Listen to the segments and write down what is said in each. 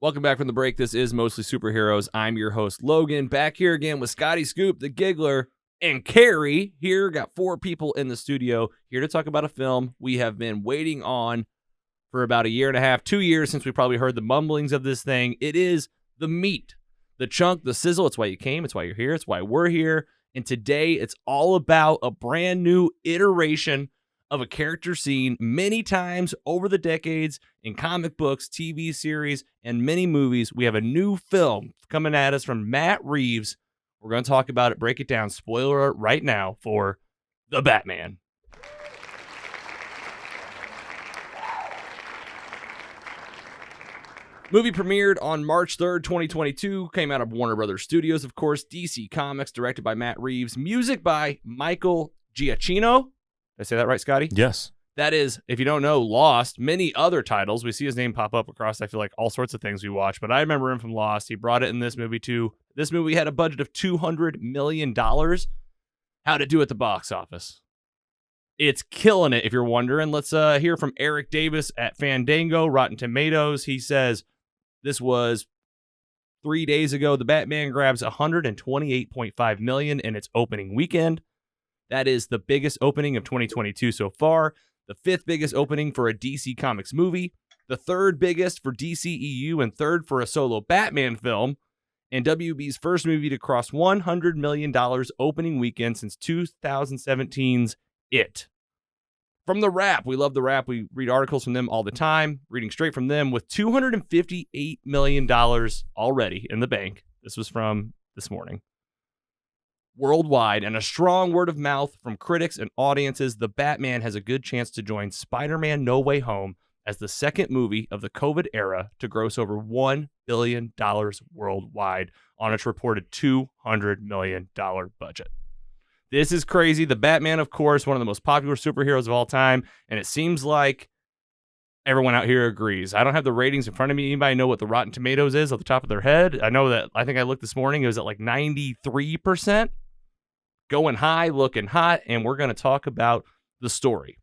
Welcome back from the break. This is Mostly Superheroes. I'm your host, Logan, back here again with Scotty Scoop, the Giggler, and Carrie. Here, got 4 people in the studio here to talk about a film we have been waiting on for about a year and a half, 2 years since we probably heard the mumblings of this thing. It is the meat, the chunk, the sizzle. It's why you came. It's why you're here. It's why we're here. And today, it's all about a brand new iteration of a character seen many times over the decades in comic books, TV series, and many movies. We have a new film coming at us from Matt Reeves. We're going to talk about it, break it down, spoiler alert right now for The Batman. Movie premiered on March 3rd, 2022. Came out of Warner Brothers Studios, of course. DC Comics, directed by Matt Reeves. Music by Michael Giacchino. Did I say that right, Scotty? Yes. That is, if you don't know, Lost, many other titles. We see his name pop up across, I feel like, all sorts of things we watch. But I remember him from Lost. He brought it in this movie, too. This movie had a budget of $200 million. How'd it do at the box office? It's killing it, if you're wondering. Let's hear from Erik Davis at Fandango, Rotten Tomatoes. He says, this was 3 days ago. The Batman grabs $128.5 million in its opening weekend. That is the biggest opening of 2022 so far, the 5th biggest opening for a DC Comics movie, the 3rd biggest for DCEU, and 3rd for a solo Batman film, and WB's first movie to cross $100 million opening weekend since 2017's It. From The Wrap, we love The Wrap. We read articles from them all the time, reading straight from them with $258 million already in the bank. This was from this morning. Worldwide, and a strong word of mouth from critics and audiences, The Batman has a good chance to join Spider-Man No Way Home as the second movie of the COVID era to gross over $1 billion worldwide on its reported $200 million budget. This is crazy. The Batman, of course, one of the most popular superheroes of all time, and it seems like everyone out here agrees. I don't have the ratings in front of me. Anybody know what the Rotten Tomatoes is off the top of their head? I know that, I think I looked this morning, it was at like 93%. Going high, looking hot, and we're going to talk about the story.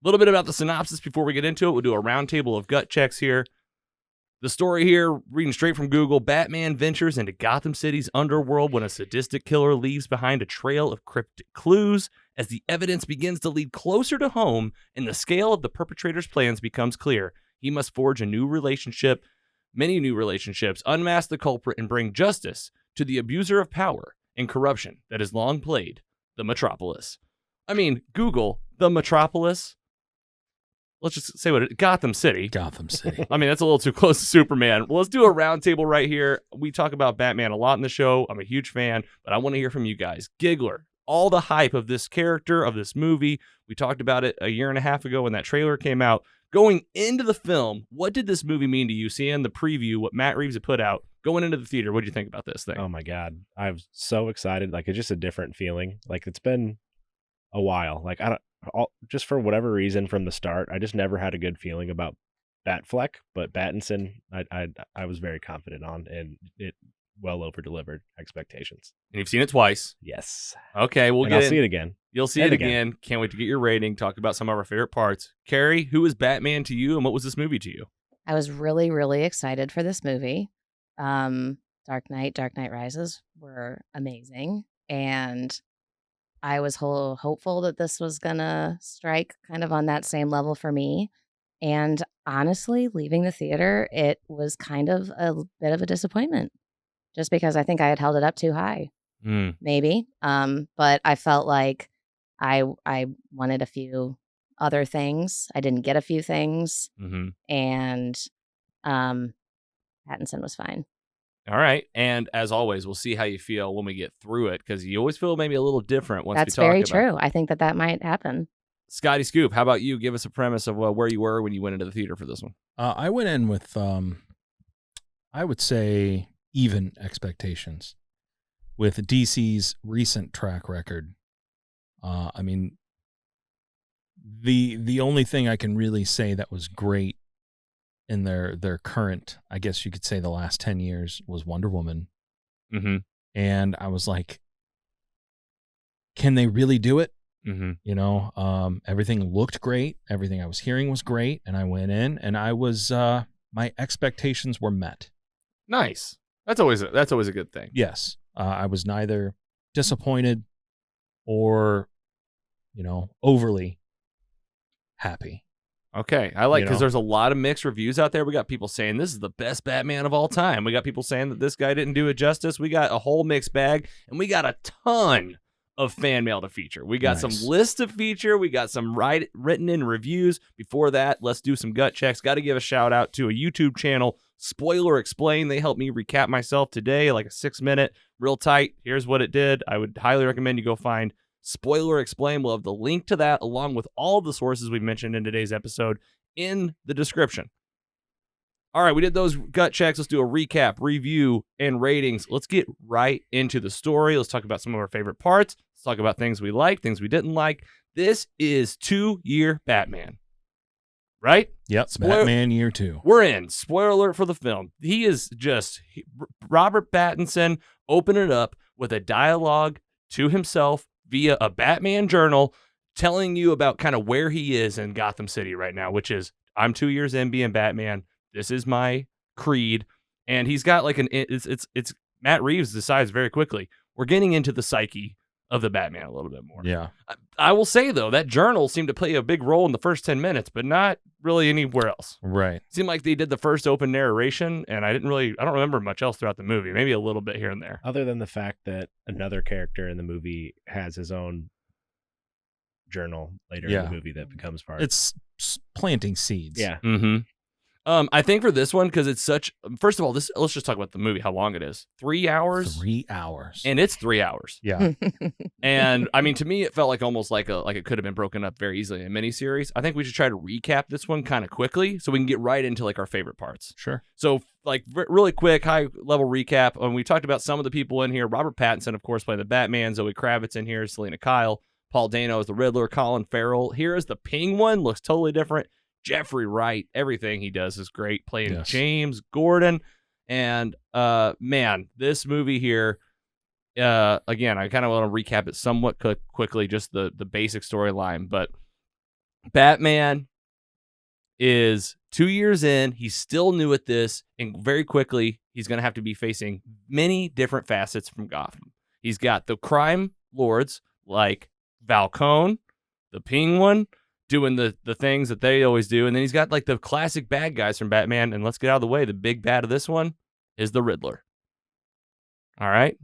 A little bit about the synopsis before we get into it. We'll do a roundtable of gut checks here. The story here, reading straight from Google, Batman ventures into Gotham City's underworld when a sadistic killer leaves behind a trail of cryptic clues. As the evidence begins to lead closer to home and the scale of the perpetrator's plans becomes clear, he must forge many new relationships, unmask the culprit, and bring justice to the abuser of power and corruption that has long plagued the metropolis. I mean, Google the metropolis. Let's just say Gotham City. Gotham City. I mean, that's a little too close to Superman. Well, let's do a roundtable right here. We talk about Batman a lot in the show. I'm a huge fan, but I want to hear from you guys. Giggler, all the hype of this character, of this movie. We talked about it a year and a half ago when that trailer came out. Going into the film, what did this movie mean to you? Seeing the preview, what Matt Reeves had put out, going into the theater, what did you think about this thing? Oh my God. I'm so excited. Like, it's just a different feeling. Like, it's been a while. Like, just for whatever reason from the start, I just never had a good feeling about Batfleck, but Pattinson, I was very confident on, and it well over delivered expectations. And you've seen it twice. Yes. Okay, I'll see it again. You'll see it again. Can't wait to get your rating. Talk about some of our favorite parts. Carrie, who is Batman to you, and what was this movie to you? I was really, really excited for this movie. Dark Knight Rises were amazing, and I was hopeful that this was gonna strike kind of on that same level for me. And honestly, leaving the theater, it was kind of a bit of a disappointment, just because I think I had held it up too high, maybe. But I felt like I wanted a few other things. I didn't get a few things, and Pattinson was fine. All right. And as always, we'll see how you feel when we get through it, because you always feel maybe a little different once That's we talk very about true. I think that might happen. Scotty Scoop, how about you? Give us a premise of where you were when you went into the theater for this one. I went in with, I would say, even expectations with DC's recent track record. I mean, the only thing I can really say that was great in their current, I guess you could say the last 10 years, was Wonder Woman. And I was like, can they really do it? You know, everything looked great. Everything I was hearing was great. And I went in and I was my expectations were met. Nice. That's always a good thing. Yes. I was neither disappointed or, overly happy. Okay, I like, You because know? there's a lot of mixed reviews out there. We got people saying this is the best Batman of all time. We got people saying that this guy didn't do it justice. We got a whole mixed bag, and we got a ton of fan mail to feature. We got some Nice. lists to feature. We got some written in reviews. Before that, let's do some gut checks. Got to give a shout out to a YouTube channel, Spoiler Explain. They helped me recap myself today, like a 6-minute, real tight. Here's what it did. I would highly recommend you go find Spoiler Explain. We'll have the link to that along with all the sources we mentioned in today's episode in the description. All right, we did those gut checks. Let's do a recap, review, and ratings. Let's get right into the story. Let's talk about some of our favorite parts. Let's talk about things we liked, things we didn't like. This is 2-year Batman, right? Yep. Batman Year 2. We're in. Spoiler alert for the film. He is just Robert Pattinson opening it up with a dialogue to himself via a Batman journal telling you about kind of where he is in Gotham City right now, which is, I'm 2 years in being Batman. This is my creed. And he's got like it's Matt Reeves decides very quickly, we're getting into the psyche of the Batman a little bit more. Yeah. I will say, though, that journal seemed to play a big role in the first 10 minutes, but not really anywhere else. Right. Seemed like they did the first open narration, and I don't remember much else throughout the movie. Maybe a little bit here and there. Other than the fact that another character in the movie has his own journal later in the movie that becomes part. It's planting seeds. Yeah. Mm-hmm. I think for this one, because it's such. First of all, let's just talk about the movie. How long it is? 3 hours. 3 hours. And it's 3 hours. Yeah. And I mean, to me, it felt like almost like it could have been broken up very easily in a miniseries. I think we should try to recap this one kind of quickly so we can get right into like our favorite parts. Sure. So like really quick, high level recap. We talked about some of the people in here. Robert Pattinson, of course, playing the Batman. Zoe Kravitz in here. Selena Kyle. Paul Dano is the Riddler. Colin Farrell. Here is the Penguin. Looks totally different. Jeffrey Wright, everything he does is great, playing James Gordon. And man, this movie here, again, I kind of want to recap it somewhat quickly, just the basic storyline. But Batman is 2 years in. He's still new at this, and very quickly, he's going to have to be facing many different facets from Gotham. He's got the crime lords like Falcone, the Penguin, doing the things that they always do. And then he's got like the classic bad guys from Batman. And let's get out of the way. The big bad of this one is the Riddler. All right.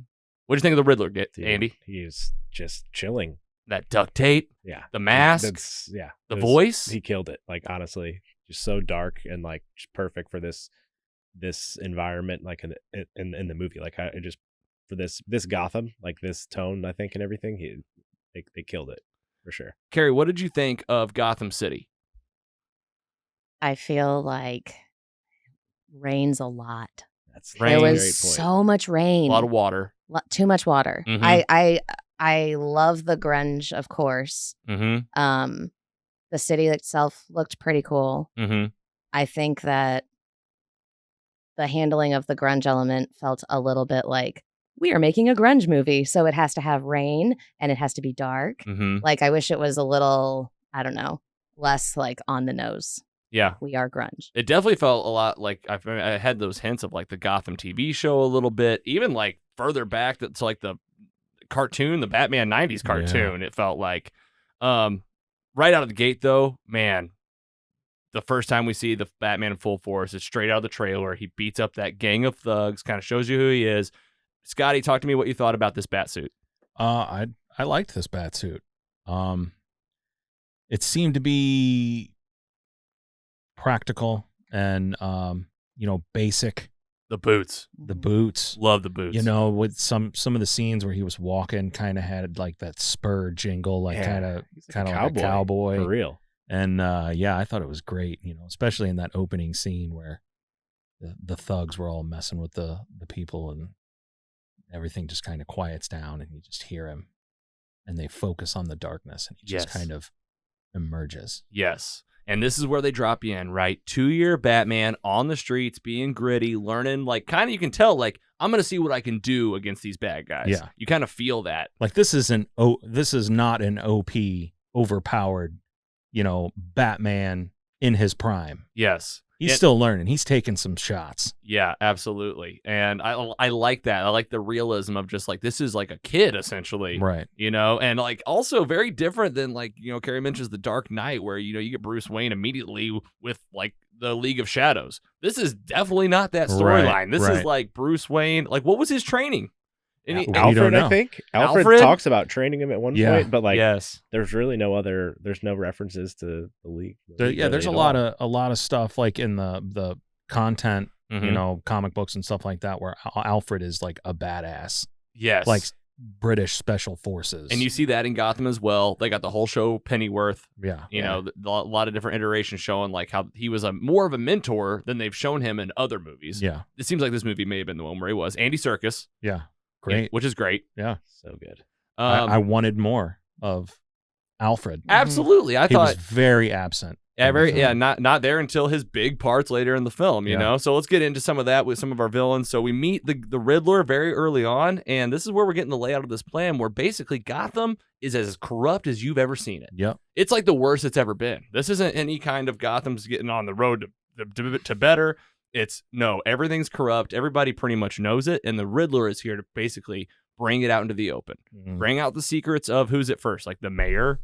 What do you think of the Riddler, Andy? He's just chilling. That duct tape. Yeah. The mask. The voice. He killed it. Like, honestly, just so dark and like just perfect for this environment, like in the movie. Like I just, for this Gotham, like this tone, I think, and everything, they killed it. For sure. Carrie, what did you think of Gotham City? I feel like rain's a lot. Rain, there was so much rain. A lot of water. Too much water. Mm-hmm. I love the grunge, of course. Mm-hmm. The city itself looked pretty cool. Mm-hmm. I think that the handling of the grunge element felt a little bit like, we are making a grunge movie, so it has to have rain and it has to be dark. Mm-hmm. Like, I wish it was a little, I don't know, less like on the nose. Yeah. We are grunge. It definitely felt a lot like I had those hints of like the Gotham TV show a little bit, even like further back to like the cartoon, the Batman 90s cartoon. Yeah. It felt like right out of the gate, though, man, the first time we see the Batman in full force, it's straight out of the trailer. He beats up that gang of thugs, kind of shows you who he is. Scotty, talk to me what you thought about this Batsuit. I liked this Batsuit. It seemed to be practical and basic. The boots. Love the boots. With some of the scenes where he was walking, kind of had like that spur jingle, like kind of like a cowboy for real. And I thought it was great. Especially in that opening scene where the thugs were all messing with the people and everything just kind of quiets down and you just hear him and they focus on the darkness and he just kind of emerges. Yes. And this is where they drop you in, right? 2-year Batman on the streets, being gritty, learning, like kind of you can tell, like, I'm going to see what I can do against these bad guys. Yeah. You kind of feel that. Like this is not an OP overpowered, Batman in his prime. Yes. He's still learning. He's taking some shots. Yeah, absolutely. And I like that. I like the realism of just like, this is like a kid essentially. Right. You know, and like also very different than like, you know, Carrie mentions The Dark Knight where, you know, you get Bruce Wayne immediately with like the League of Shadows. This is definitely not that storyline. Right, This is like Bruce Wayne. Like, what was his training? Alfred, I think. Alfred talks about training him at one point, but like, there's really there's no references to the League. There's a lot of stuff like in the content, you know, comic books and stuff like that, where Alfred is like a badass. Yes. Like British special forces. And you see that in Gotham as well. They got the whole show Pennyworth. Yeah. You know, a lot of different iterations showing like how he was more of a mentor than they've shown him in other movies. Yeah. It seems like this movie may have been the one where he was. Andy Serkis. Yeah. Great. Which is great. Yeah. So good. I wanted more of Alfred. Absolutely. I thought he was very absent. Not there until his big parts later in the film, you know? So let's get into some of that with some of our villains. So we meet the Riddler very early on, and this is where we're getting the layout of this plan where basically Gotham is as corrupt as you've ever seen it. Yep. It's like the worst it's ever been. This isn't any kind of Gotham's getting on the road to better. It's no, everything's corrupt. Everybody pretty much knows it, and the Riddler is here to basically bring it out into the open. Bring out the secrets of who's at first, like the mayor,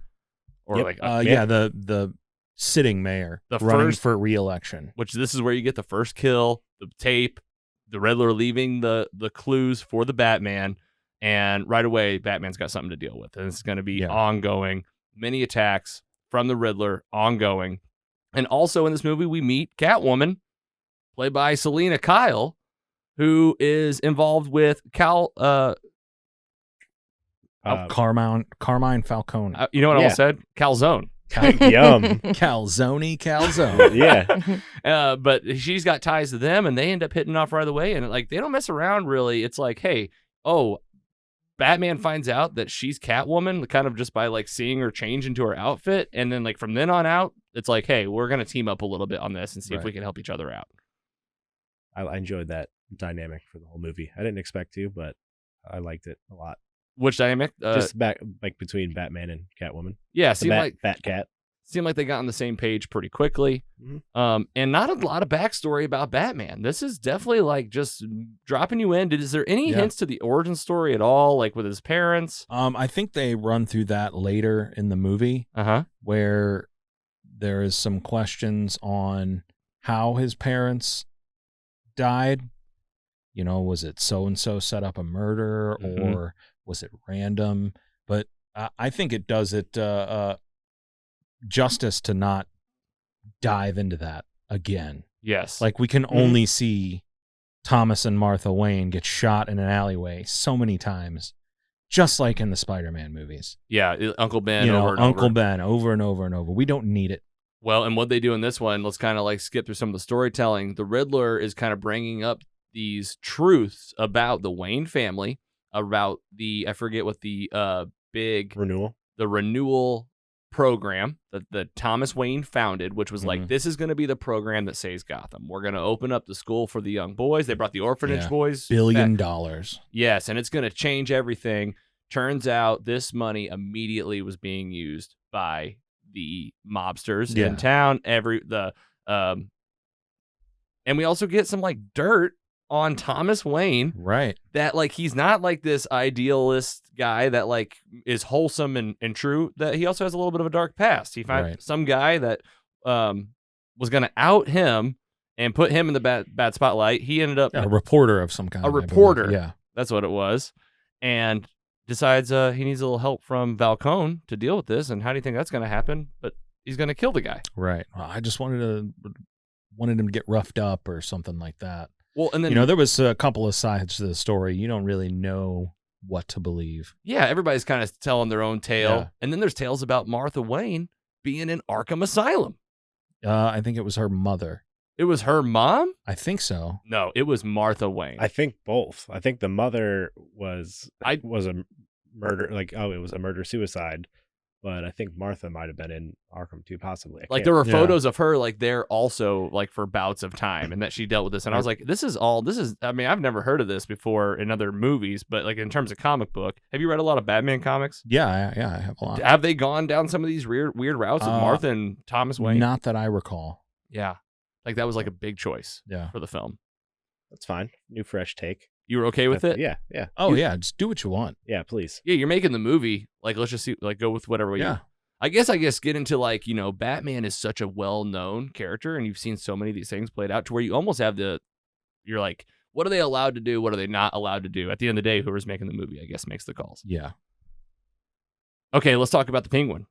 or the sitting mayor, running for re-election. Which this is where you get the first kill, the tape, the Riddler leaving the clues for the Batman, and right away Batman's got something to deal with, and it's going to be ongoing. Many attacks from the Riddler, ongoing, and also in this movie we meet Catwoman, played by Selena Kyle, who is involved with Carmine Falcone. You know what I almost said? Calzone. Yum. Calzone. Yeah. But she's got ties to them, and they end up hitting off right away. And like they don't mess around really. It's like, hey, Batman finds out that she's Catwoman, kind of just by like seeing her change into her outfit, and then like from then on out, it's like, hey, we're gonna team up a little bit on this and see if we can help each other out. I enjoyed that dynamic for the whole movie. I didn't expect to, but I liked it a lot. Which dynamic? Just back like between Batman and Catwoman. Yeah, seemed like they got on the same page pretty quickly. And not a lot of backstory about Batman. This is definitely like just dropping you in. Is there any hints to the origin story at all, like with his parents? I think they run through that later in the movie, where there is some questions on how his parents died. You know, was it so-and-so set up a murder or was it random? But I think it does it justice to not dive into that again. Yes. Like we can only see Thomas and Martha Wayne get shot in an alleyway so many times, just like in the Spider-Man movies. Yeah, Uncle Ben Ben over and over and over. We don't need it. Well, and what they do in this one, let's kind of like skip through some of the storytelling. The Riddler is kind of bringing up these truths about the Wayne family, about I forget what the big renewal program that Thomas Wayne founded, which was like, this is going to be the program that saves Gotham. We're going to open up the school for the young boys. They brought the orphanage boys. $1 billion. Yes, and it's going to change everything. Turns out this money immediately was being used by the mobsters in town. And we also get some like dirt on Thomas Wayne, right? That like he's not like this idealist guy that like is wholesome and true. That he also has a little bit of a dark past. He found some guy that was going to out him and put him in the bad spotlight. He ended up a reporter of some kind. A reporter, that's what it was, and decides he needs a little help from Falcone to deal with this. And how do you think that's going to happen? But he's going to kill the guy, right? Well, I just wanted him to get roughed up or something like that. Well, and then there was a couple of sides to the story. You don't really know what to believe. Yeah, everybody's kind of telling their own tale, and then there's tales about Martha Wayne being in Arkham Asylum. I think it was her mother. It was her mom? I think so. No, it was Martha Wayne. I think both. I think the mother was a murder, like it was a murder suicide, but I think Martha might have been in Arkham too, possibly. Like there were Yeah. photos of her like there also like for bouts of time, and that she dealt with this. And I was like, this is. I mean, I've never heard of this before in other movies, but like in terms of comic book, have you read a lot of Batman comics? Yeah, I have a lot. Have they gone down some of these weird routes with Martha and Thomas Wayne? Not that I recall. Yeah, like that was like a big choice Yeah. for the film. That's fine. New fresh take. You were okay with it? Yeah. Oh yeah, just do what you want. Yeah, please. Yeah, you're making the movie. Like, let's just see. Like, go with whatever. Yeah. I guess get into like, you know, Batman is such a well-known character, and you've seen so many of these things played out to where you almost have you're like, what are they allowed to do? What are they not allowed to do? At the end of the day, whoever's making the movie, I guess, makes the calls. Yeah. Okay, let's talk about the Penguin.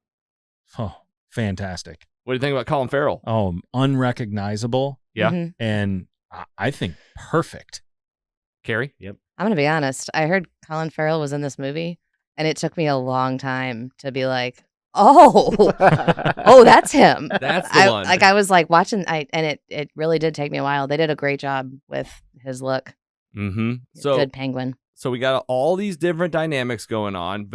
Oh, fantastic. What do you think about Colin Farrell? Oh, unrecognizable, Yeah. Mhm. and I think perfect. Carrie? I'm gonna be honest. I heard Colin Farrell was in this movie, and it took me a long time to be like, "Oh, oh, that's him." That's the one. I was like watching, and it really did take me a while. They did a great job with his look. Mm-hmm. So Good Penguin. So we got all these different dynamics going on.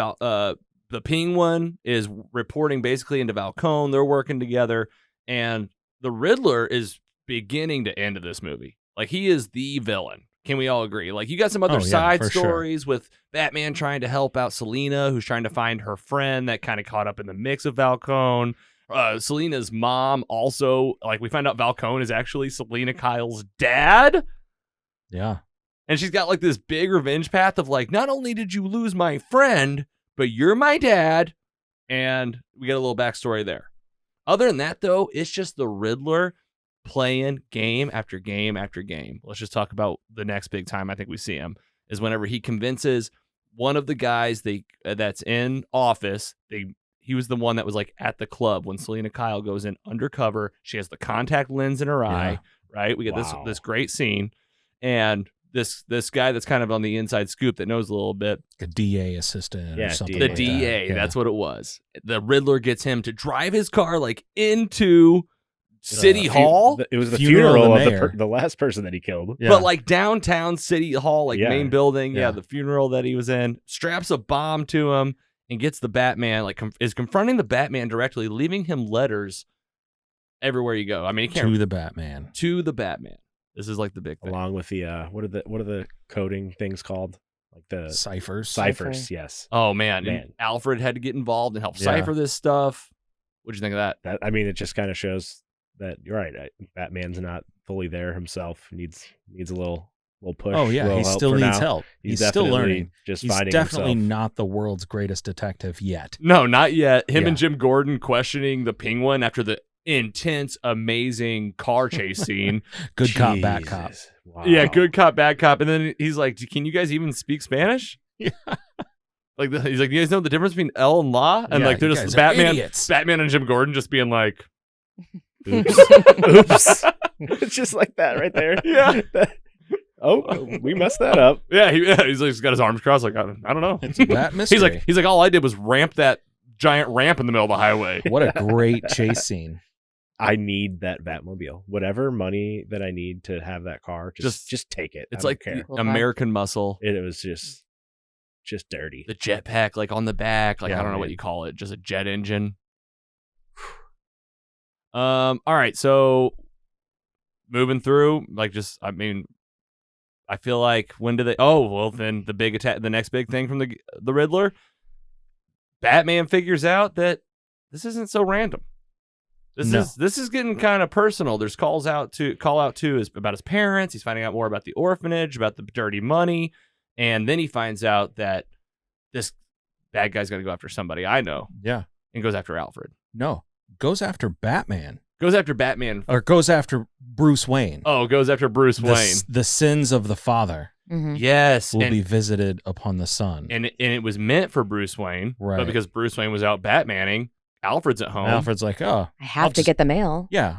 The Penguin is reporting basically into Falcone. They're working together, and the Riddler is beginning to end of this movie. Like, he is the villain. Can we all agree? Like, you got some other side for sure. stories with Batman trying to help out Selina, who's trying to find her friend that kind of caught up in the mix of Falcone. Selina's mom also, like, we find out Falcone is actually Selina Kyle's dad. Yeah. And she's got like this big revenge path of like, not only did you lose my friend, but you're my dad. And we get a little backstory there. Other than that, though, it's just the Riddler playing game after game after game. Let's just talk about the next big time I think we see him is whenever he convinces one of the guys that's in office. He was the one that was like at the club when Selina Kyle goes in undercover. She has the contact lens in her eye, right? We get this great scene. And this guy that's kind of on the inside scoop that knows a little bit. A DA assistant or something. The like DA, that. that's what it was. The Riddler gets him to drive his car like into City Hall. It was the Funeral funeral of the of mayor. the last person that he killed. Yeah. But like downtown City Hall, like main building. Yeah. The funeral that he was in, straps a bomb to him and gets the Batman, like is confronting the Batman directly, leaving him letters everywhere you go. I mean, he can't to the Batman. To the Batman. This is like the big thing. Along with the what are the coding things called? Like the Ciphers. ciphers, yes. Oh man. Man. And Alfred had to get involved and help Yeah. cipher this stuff. What'd you think of that? That, I mean, it just kind of shows that you're right. Batman's not fully there himself. Needs a little push. Oh yeah, little he help still for needs now. help. He's still definitely learning. Just He's finding definitely himself. not the world's greatest detective yet. No, not yet. Him Yeah. and Jim Gordon questioning the Penguin after the intense, amazing car chase scene. Good cop, bad cop. Jesus. Wow. Yeah, good cop, bad cop. And then he's like, can you guys even speak Spanish? Yeah. Like, he's like, you guys know the difference between El and La? And Yeah, like, they're you just guys are idiots. Batman and Jim Gordon just being like, Oops. Oops. It's just like that right there. Yeah. Oh, we messed that up. yeah, he's like, he's got his arms crossed. Like, I don't know. It's a bat mystery. He's like, all I did was ramp that giant ramp in the middle of the highway. What a great chase scene. I need that Batmobile. Whatever money that I need to have that car, just take it. It's I don't like care. Cool American muscle. It was just dirty. The jetpack, like on the back, like Yeah, I don't know what man. you call it, just a jet engine. All right, so moving through, like, just I mean, I feel like when do they? Oh, well, then the big attack, the next big thing from the Riddler. Batman figures out that this isn't so random. This is getting kind of personal. There's call out to is about his parents. He's finding out more about the orphanage, about the dirty money, and then he finds out that this bad guy's got to go after somebody I know, Yeah. and goes after Alfred. No. Goes after Batman. Goes after Batman. Or goes after Bruce Wayne. Oh, goes after Bruce Wayne. The sins of the father Mhm. Yes, will and, be visited upon the son. and it was meant for Bruce Wayne, Right. but because Bruce Wayne was out Batmaning, Alfred's at home. Alfred's like, oh, I have I'll to just- get the mail. yeah,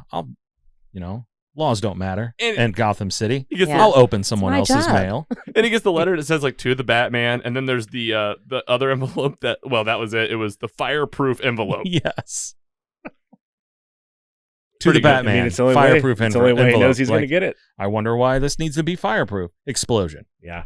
laws don't matter. And- And Gotham City. He gets Yeah. I'll open someone my else's job. mail. and he gets the letter that says like to the Batman, and then there's the other envelope that that was it. It was the fireproof envelope. Yes. To Pretty the good. I Batman. I mean, it's the only fireproof way. It's the only way he envelope. knows he's going to Like, get it. I wonder why this needs to be fireproof. Explosion. Yeah.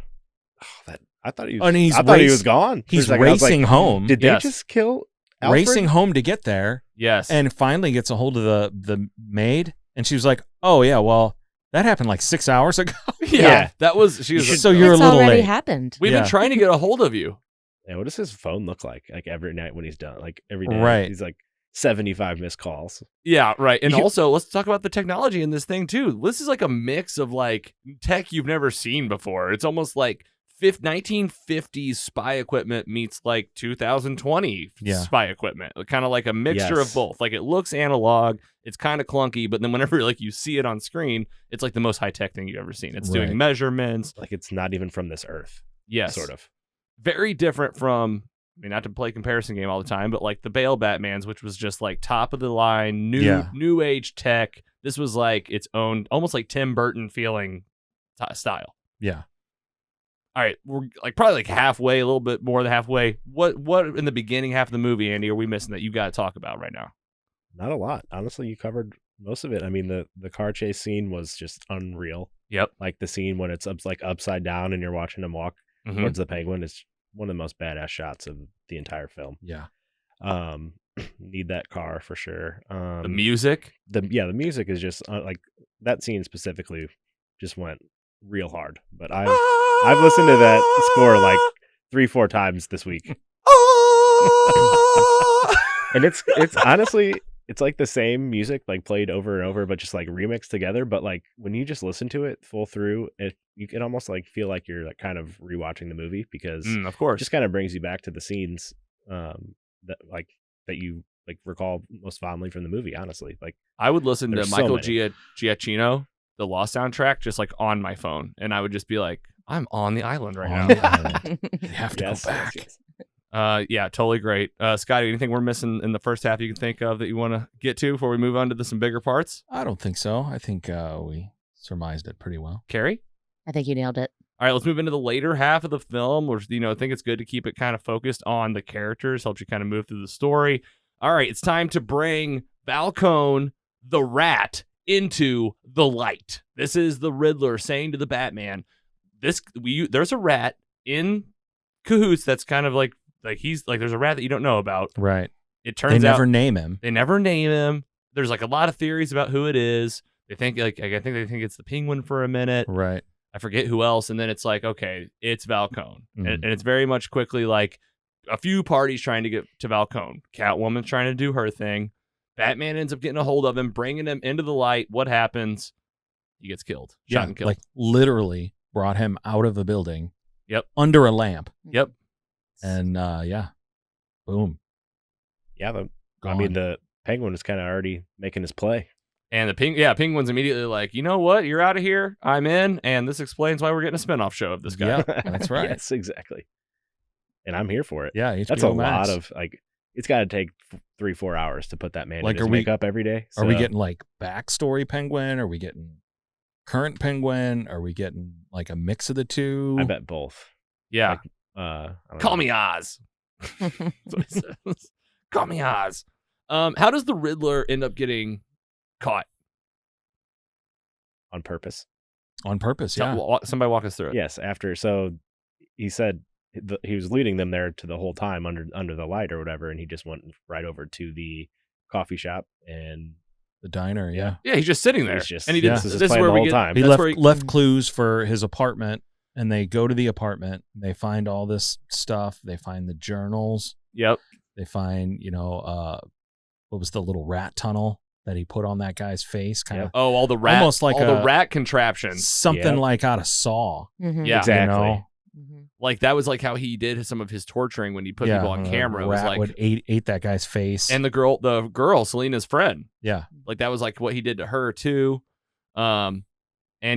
Oh, I thought he And he's was. I thought he was gone. He's For a second, I was like, racing home. Did they Yes. just kill racing home to get there, Yes. and finally gets a hold of the maid, and she was like, "Oh yeah, well that happened like 6 hours ago." Yeah. That was, she was So you're a It's little already late. happened. we've been trying to get a hold of you. Yeah, what does his phone look like? Like every night when he's done, like every day, Right. he's like 75 missed calls. Yeah, right. And You- also, let's talk about the technology in this thing too. This is like a mix of like tech you've never seen before. It's almost like 1950s spy equipment meets like 2020 spy equipment. Kind of like a mixture of Yes. both. Like it looks analog, it's kind of clunky, but then whenever like you see it on screen, it's like the most high tech thing you've ever seen. It's Right. doing measurements. Like it's not even from this earth. Yes, Sort of. very different from. I mean, not to play comparison game all the time, but like the Bale Batmans, which was just like top of the line, new age tech. This was like its own, almost like Tim Burton feeling style. Yeah. All right, we're like probably like halfway, a little bit more than halfway. What in the beginning half of the movie, Andy, are we missing that you got to talk about right now? Not a lot. Honestly, you covered most of it. I mean, the car chase scene was just unreal. Yep. Like the scene when it's like upside down and you're watching him walk towards the penguin is one of the most badass shots of the entire film. Yeah. Need that car for sure. The music. The music is just like that scene specifically just went real hard. But I've listened to that score like 3-4 times this week. And it's honestly, it's like the same music like played over and over, but just like remixed together. But like when you just listen to it full through, you can almost like feel like you're like kind of rewatching the movie because Of course. it just kind of brings you back to the scenes that you like recall most fondly from the movie. Honestly, like I would listen to there's so Michael many. Giacchino, the Lost soundtrack, just like on my phone, and I would just be like, I'm on the island right On now. the island. You have to Yes, go back. yes. Yeah, totally great. Scotty, anything we're missing in the first half you can think of that you want to get to before we move on to some bigger parts? I don't think so. I think we surmised it pretty well. Carrie? I think you nailed it. All right, let's move into the later half of the film, where I think it's good to keep it kind of focused on the characters, helps you kind of move through the story. All right, it's time to bring Falcone, the Rat, into the light. This is the Riddler saying to the Batman, there's a rat in cahoots that's kind of like he's like there's a rat that you don't know about. Right. It turns They out never name him. they never name him. There's like a lot of theories about who it is. They think I think they think it's the Penguin for a minute. Right. I forget who else, and then it's like, okay, it's Falcone. Mhm. And it's very much quickly like a few parties trying to get to Falcone. Catwoman's trying to do her thing. Batman ends up getting a hold of him, bringing him into the light. What happens? He gets killed. Shot and killed. Like literally brought him out of a building. Yep. Under a lamp. Yep. And boom. Yeah, I Gone. mean the Penguin is kind of already making his play. And the Penguin's immediately like, you know what? You're out of here. I'm in. And this explains why we're getting a spinoff show of this guy. Yeah, that's right. Yes, exactly. And I'm here for it. Yeah, That's a HBO Max. lot of like. It's got to take 3-4 hours to put that man Like, in his are we- makeup every day. Are we so- getting like backstory Penguin? Are we getting current Penguin? Are we getting like a mix of the two? I bet both. Yeah. I don't Call know. me Oz. That's what he says. Call me Oz. How does the Riddler end up getting caught? On purpose. On purpose, yeah. Somebody walk us through it. Yes. After he said he was leading them there to the whole time under the light or whatever, and he just went right over to the coffee shop and The diner, yeah. Yeah, he's just sitting there. He's just- and he did. yeah. This is his This is plan where the we whole get. time. He That's left where left clues for his apartment, and they go to the apartment. They find all this stuff. They find the journals. Yep. They find, what was the little rat tunnel that he put on that guy's face? Kind of Oh, all the rat. Almost like all the a- rat contraptions. something Yep. like out of Saw. Mhm. Yeah. Exactly. You know? Mhm. Like that was like how he did some of his torturing when he put people on the camera. It was rat like, would ate that guy's face. and the girl, Selena's friend. yeah, Like that was like what he did to her too. And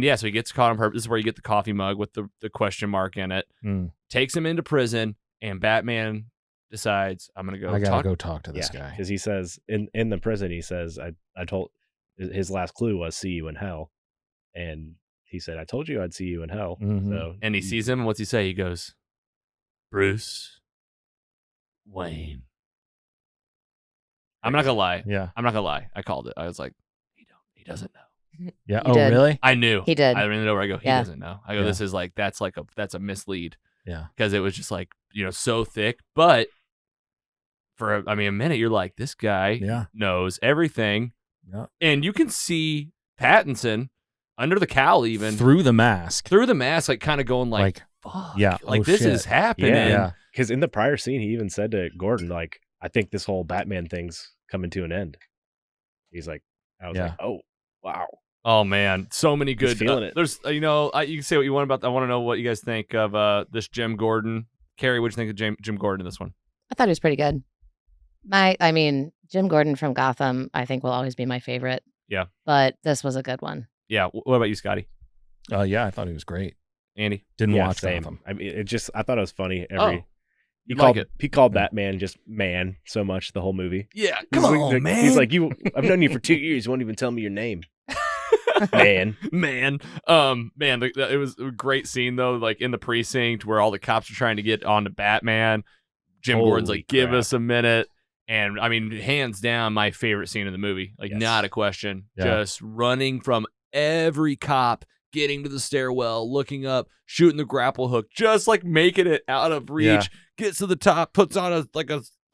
yeah, so he gets caught on purpose. This is where you get the coffee mug with the question mark in it. Mm. Takes him into prison, and Batman decides, I'm gonna go I gotta talk. go talk to this guy. because he says in the prison, he says, I told his last clue was see you in hell, and he said, I told you I'd see you in hell. Mhm. So And he sees him. What's he say? He goes, Bruce Wayne. I'm not gonna lie. Yeah, I'm not gonna lie. I called it. I was like, he doesn't know. yeah. He Oh, did. really? I knew. He did. I don't even know where I go. He Yeah. doesn't know. I go, Yeah. this is like that's a mislead Yeah. because it was just like, so thick. But for a minute, you're like, this guy knows everything. Yeah. And you can see Pattinson under the cowl, even through the mask, like kind of going like fuck, yeah, like this shit. is happening. Yeah. Because in the prior scene, he even said to Gordon, like, I think this whole Batman thing's coming to an end. He's like, I was like, oh, wow. Oh man, so many good. Feeling it. There's, you can say what you want about. I want to know what you guys think of this Jim Gordon. Carrie, what do you think of Jim Gordon in this one? I thought he was pretty good. Jim Gordon from Gotham, I think will always be my favorite. Yeah, but this was a good one. Yeah. What about you, Scotty? Yeah, I thought he was great. Andy, didn't watch same. Gotham. I mean, I thought it was funny. He called Batman just man so much the whole movie. Yeah, come on, man. He's like, I've known you for 2 years. You won't even tell me your name. man. It was a great scene though, like in the precinct where all the cops are trying to get onto Batman. Jim Gordon's like, give us a minute. And I mean, hands down, my favorite scene in the movie. Like, not a question. Yeah. Just running from every cop, getting to the stairwell, looking up, shooting the grapple hook, just like making it out of reach. Yeah. Gets to the top, puts on a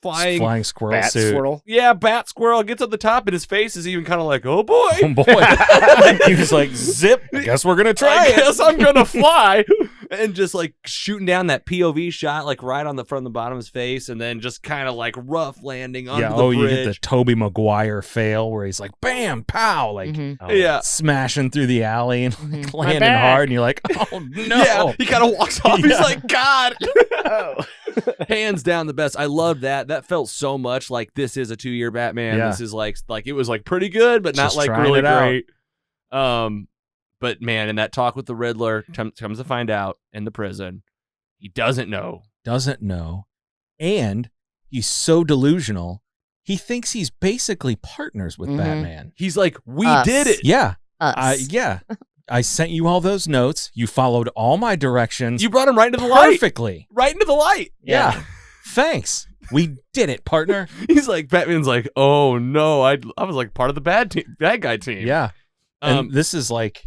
flying squirrel bat suit. Swirl. Yeah, bat squirrel gets to the top, and his face is even kind of like, oh boy. Oh boy. He was like, zip. I guess we're gonna try it. I guess I'm gonna fly. And just like shooting down that POV shot, like right on the front and the bottom of his face, and then just kind of like rough landing under the bridge. You get the Tobey Maguire fail where he's like, bam, pow, like smashing through the alley and like, landing hard, and you're like, oh no. Yeah, he kind of walks off. He's like, God. Hands down the best. I love that. That felt so much like this is a 2-year Batman. Yeah. This is like it was like pretty good, but Just not like trying really it out. great. But man, in that talk with the Riddler, comes to find out in the prison, he doesn't know. And he's so delusional, he thinks he's basically partners with Batman. He's like, we Us. did it. Yeah. Us. I sent you all those notes. You followed all my directions. You brought him right into the light. Perfectly. Right into the light. Yeah. Thanks. We did it, partner. He's like, Batman's like, oh no, I was like part of the bad guy team. Yeah. And this is like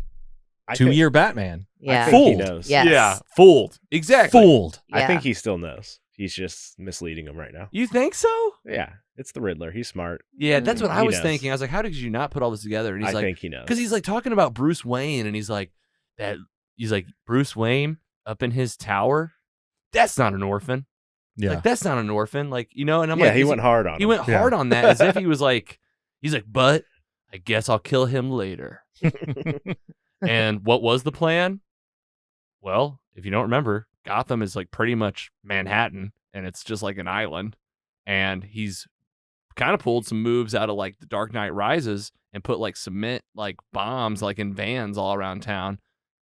2-year Batman. Yeah. I think he Fooled. knows. Yes. Yeah, fooled. Exactly. Fooled. Yeah. I think he still knows. He's just misleading him right now. You think so? Yeah, it's the Riddler. He's smart. Yeah, that's what I He was knows. thinking. I was like, how did you not put all this together? And he's I like, think he knows. because he's like talking about Bruce Wayne, and he's like, Bruce Wayne up in his tower. That's not an orphan. Yeah. Like, that's not an orphan. Like, and I'm yeah, like, he went hard on him. He went hard on that as if he was like, he's like, but I guess I'll kill him later. And what was the plan? Well, if you don't remember, Gotham is like pretty much Manhattan, and it's just like an island. And he's kind of pulled some moves out of like the Dark Knight Rises and put like cement, like bombs, like in vans all around town,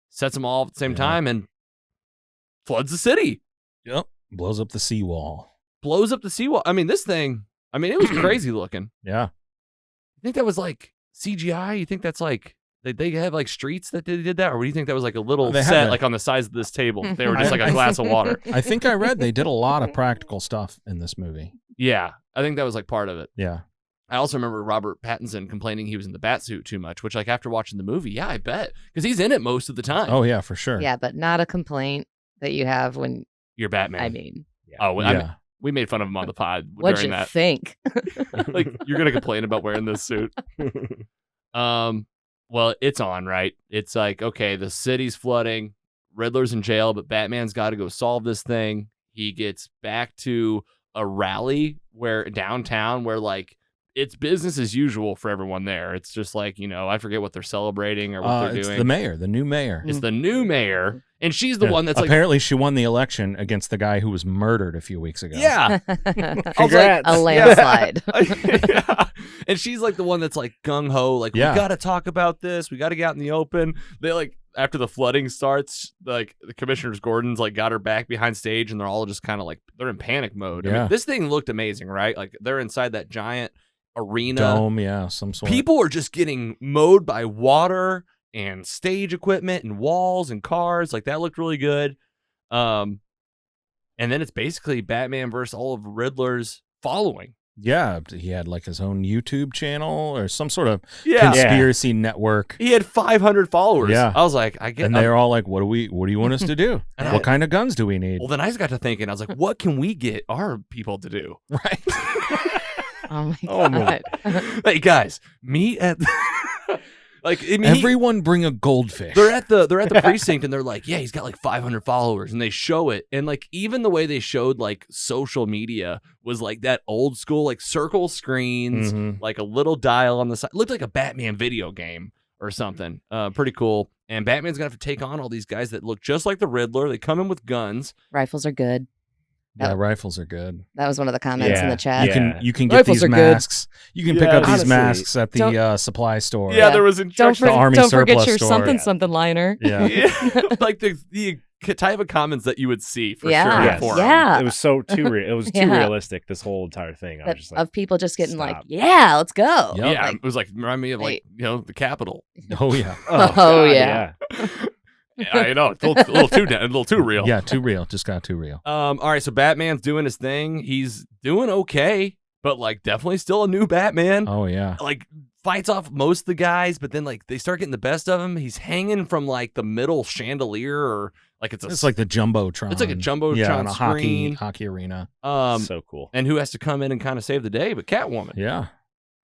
sets them all at the same time, and floods the city. Yep. Blows up the seawall. Blows up the seawall. I mean, this thing, it was crazy looking. Yeah. You think that was like CGI? You think that's like, they have like streets that did that? Or what do you think that was like a little They had set to- like on the size of this table? They were just like a glass of water. I think I read they did a lot of practical stuff in this movie. Yeah, I think that was like part of it. Yeah. I also remember Robert Pattinson complaining he was in the bat suit too much, which like after watching the movie, yeah, I bet. Because he's in it most of the time. Oh, yeah, for sure. Yeah, but not a complaint that you have when, You're Batman. I mean, Oh, Yeah. we made fun of him on the pod what'd during you that. think? Like, you're going to complain about wearing this suit. Well, it's on, right? It's like, okay, the city's flooding, Riddler's in jail, but Batman's got to go solve this thing. He gets back to a rally downtown where like it's business as usual for everyone there. It's just like, I forget what they're celebrating or what they're It's doing. the mayor, the new mayor. It's the new mayor, and she's the one that's like, apparently she won the election against the guy who was murdered a few weeks ago. yeah. I was like, Congrats. A landslide. Yeah. And she's like the one that's like gung ho, like, we got to talk about this. We got to get out in the open. They like, after the flooding starts, like the Commissioner's Gordon's like got her back behind stage, and they're all just kind of like, they're in panic mode. I Yeah. mean, this thing looked amazing, right? Like they're inside that giant arena. Dome, yeah, some sort. People are just getting mowed by water and stage equipment and walls and cars. Like that looked really good. And then it's basically Batman versus all of Riddler's following. Yeah, he had like his own YouTube channel or some sort of Yeah. conspiracy network. He had 500 followers. Yeah. I was like, I get. And they're all like, what do you want us to do? And What kind of guns do we need? Well, then I just got to thinking. I was like, what can we get our people to do? Right. Oh my Oh, god. Hey guys, meet at. Like, I mean, Everyone bring a goldfish. they're at the precinct and they're like, yeah, he's got like 500 followers, and they show it, and like even the way they showed like social media was like that old school like circle screens, Mhm. like a little dial on the side, looked like a Batman video game or something. Pretty cool. And Batman's gonna have to take on all these guys that look just like the Riddler. They come in with guns. Rifles are good. Yeah, rifles are good. That was one of the comments in Yeah. the chat. You can get Rifles these are good. masks. You can pick up these honestly, masks at don't- the supply store. Yeah. there was Don't, instructions. The Army don't forget surplus your store. something Yeah. something liner. Yeah. Yeah, like the type of comments that you would see for Yeah. sure. on a Yes. forum. Yeah. It was so it was too Yeah. realistic, this whole entire thing. I was That- just like, of people just getting like, stop. yeah, let's go. Yep. Yeah, Like, it was like remind me of like the Capitol. Oh yeah. Oh, God, yeah. I know it's a little too real. Yeah, too real. Just got too real. All right, so Batman's doing his thing. He's doing okay, but like definitely still a new Batman. Oh yeah. Like fights off most of the guys, but then like they start getting the best of him. He's hanging from like the middle chandelier, or like It's like the jumbotron. It's like a jumbotron yeah, on a screen. hockey arena. So cool. And who has to come in and kind of save the day? But Catwoman Yeah.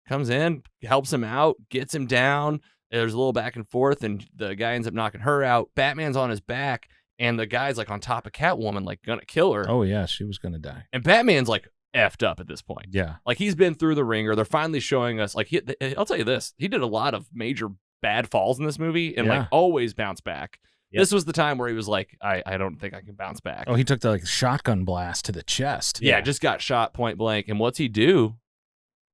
comes in, helps him out, gets him down. There's a little back and forth, and the guy ends up knocking her out. Batman's on his back, and the guy's like on top of Catwoman, like gonna kill her. Oh yeah, she was gonna die. And Batman's like effed up at this point. Yeah. Like he's been through the ringer. They're finally showing us. Like I'll tell you this: he did a lot of major bad falls in this movie, and Yeah. like always bounce back. Yep. This was the time where he was like, I don't think I can bounce back. Oh, he took the like shotgun blast to the chest. yeah, just got shot point blank. And what's he do?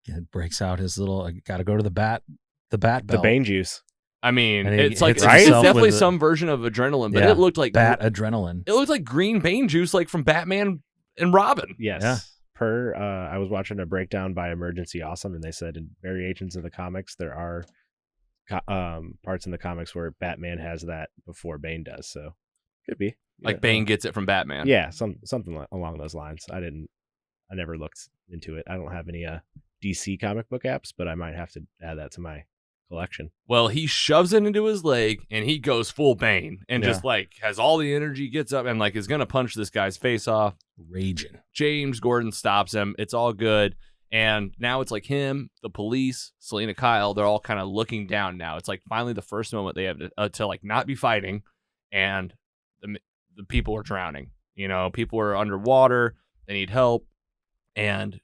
It breaks out his little. Got to go to the bat belt. The Bane juice. I mean, And he it's like hits it's himself definitely with some version of adrenaline, but Yeah. it looked like bat adrenaline. It looked like green Bane juice, like from Batman and Robin. Yes. Yeah. I was watching a breakdown by Emergency Awesome, and they said in variations of the comics there are parts in the comics where Batman has that before Bane does. So could be Like Bane gets it from Batman. Yeah, something along those lines. I never looked into it. I don't have any DC comic book apps, but I might have to add that to my collection. Well, he shoves it into his leg and he goes full Bane and just like has all the energy, gets up and like is gonna punch this guy's face off. Raging. James Gordon stops him. It's all good. And now it's like him, the police, Selena Kyle, they're all kind of looking down now. It's like finally the first moment they have to like not be fighting, and the people are drowning. You know, people are underwater. They need help. And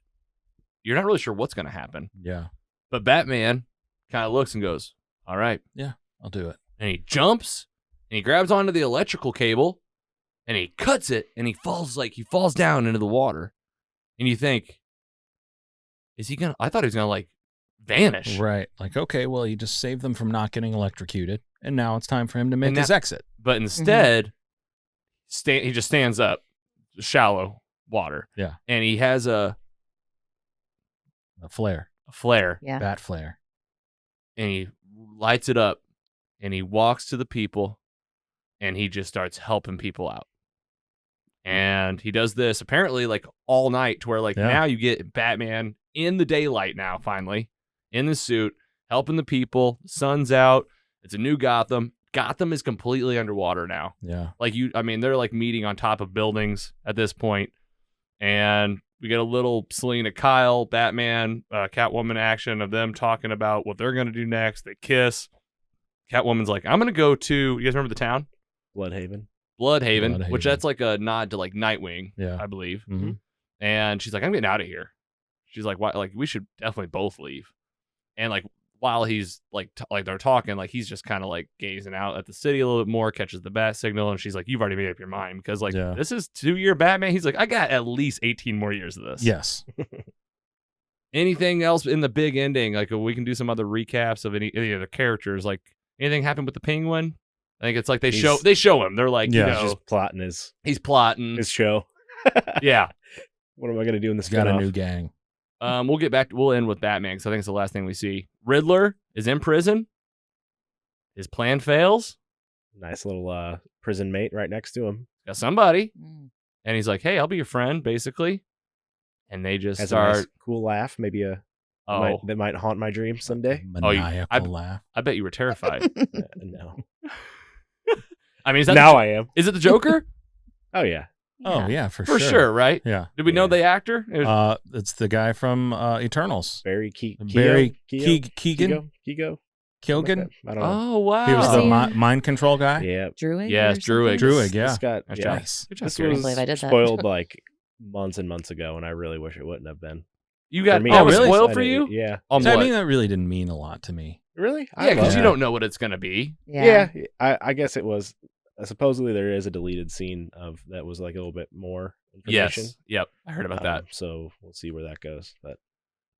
you're not really sure what's going to happen. Yeah. But Batman kind of looks and goes, all right. Yeah, I'll do it. And he jumps and he grabs onto the electrical cable and he cuts it and he falls down into the water. And you think, I thought he was going to like vanish. Right. Like, okay, well, he just saved them from not getting electrocuted. And now it's time for him to make And his exit. But instead, he just stands up, shallow water. Yeah. And he has a flare. Yeah. Bat flare. And he lights it up and he walks to the people and he just starts helping people out. And he does this apparently like all night to where like now you get Batman in the daylight now, finally, in the suit, helping the people. The sun's out. It's a new Gotham. Gotham is completely underwater now. Yeah. Like they're like meeting on top of buildings at this point. And we get a little Selena Kyle, Batman, Catwoman action of them talking about what they're going to do next. They kiss. Catwoman's like, I'm going to go to, you guys remember the town? Bloodhaven, which that's like a nod to like Nightwing, I believe. Mm-hmm. And she's like, I'm getting out of here. She's like, why? Like, we should definitely both leave. And like, while he's like, they're talking, like he's just kind of like gazing out at the city a little bit more, catches the bat signal, and she's like, "You've already made up your mind because like this is 2-year Batman." He's like, "I got at least 18 more years of this." Yes. Anything else in the big ending? Like we can do some other recaps of any other characters. Like anything happened with the Penguin? I think it's like they show him. They're like, he's just plotting he's plotting his show. Yeah. What am I gonna do in this? Got a new gang. We'll end with Batman because I think it's the last thing we see. Riddler is in prison. His plan fails. Nice little prison mate right next to him. Got somebody. Mm. And he's like, hey, I'll be your friend, basically. and they just Has start. a nice, cool laugh, maybe that might haunt my dreams someday. Maniacal laugh. I bet you were terrified. No. I mean, is that Now I am. Is it the Joker? Oh yeah. Oh yeah, for For sure, right? Yeah. Did we know the actor? It's the guy from Eternals. Barry Keegan. Keoghan. I don't know. Oh wow! He was Oh, the yeah. mind control guy. Yeah. Druid? Yes, or Druid. something? Druid, yeah. This got, Nice yeah. job. Nice. Good job, This Gary. was believe I did that. spoiled like months and months ago, and I really wish it wouldn't have been. You got For me, that I was really spoiled for excited. you? Yeah. On So, I what? mean, that really didn't mean a lot to me. Really? Yeah, because you Yeah. don't know what it's gonna be. Yeah. I guess it was. Supposedly there is a deleted scene of that was like a little bit more information. Yes. Yep. I heard about that. So we'll see where that goes. But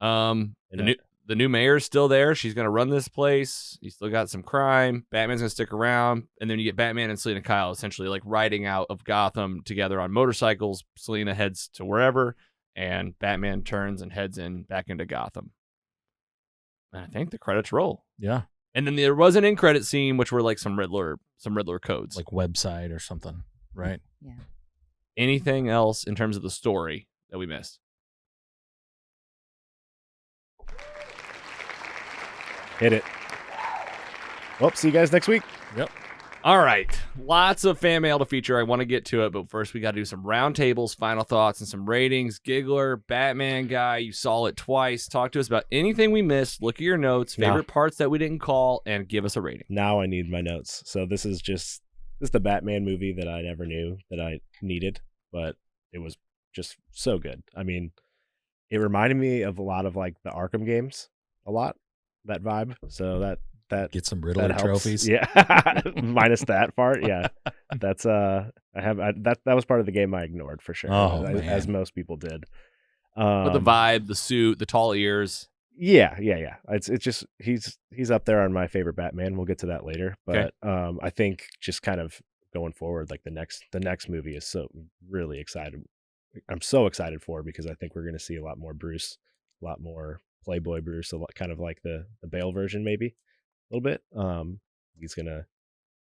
The new mayor's still there. She's gonna run this place. You still got some crime. Batman's gonna stick around, and then you get Batman and Selena Kyle essentially like riding out of Gotham together on motorcycles. Selena heads to wherever, and Batman turns and heads back into Gotham. And I think the credits roll. Yeah. And then there was an end credit scene, which were like some Riddler codes. Like website or something, right? Yeah. Anything else in terms of the story that we missed? hit it. Well, see you guys next week. Yep. All right. Lots of fan mail to feature. I want to get to it, but first we got to do some roundtables, final thoughts, and some ratings. Giggler, Batman guy, you saw it twice. Talk to us about anything we missed. Look at your notes, favorite parts that we didn't call, and give us a rating. Now I need my notes. So this is the Batman movie that I never knew that I needed, but it was just so good. I mean, it reminded me of a lot of like the Arkham games, a lot, that vibe. So that Get some Riddler helps. trophies. Yeah. Minus that part. Yeah. That's that was part of the game I ignored for sure. Oh, as man. most people did. But the vibe, the suit, the tall ears. Yeah. It's just he's up there on my favorite Batman. We'll get to that later. But Okay. I think just kind of going forward, like the next movie is so really excited. I'm so excited for it because I think we're going to see a lot more Bruce, a lot more Playboy Bruce, a lot, kind of like the Bale version, maybe a little bit. He's going to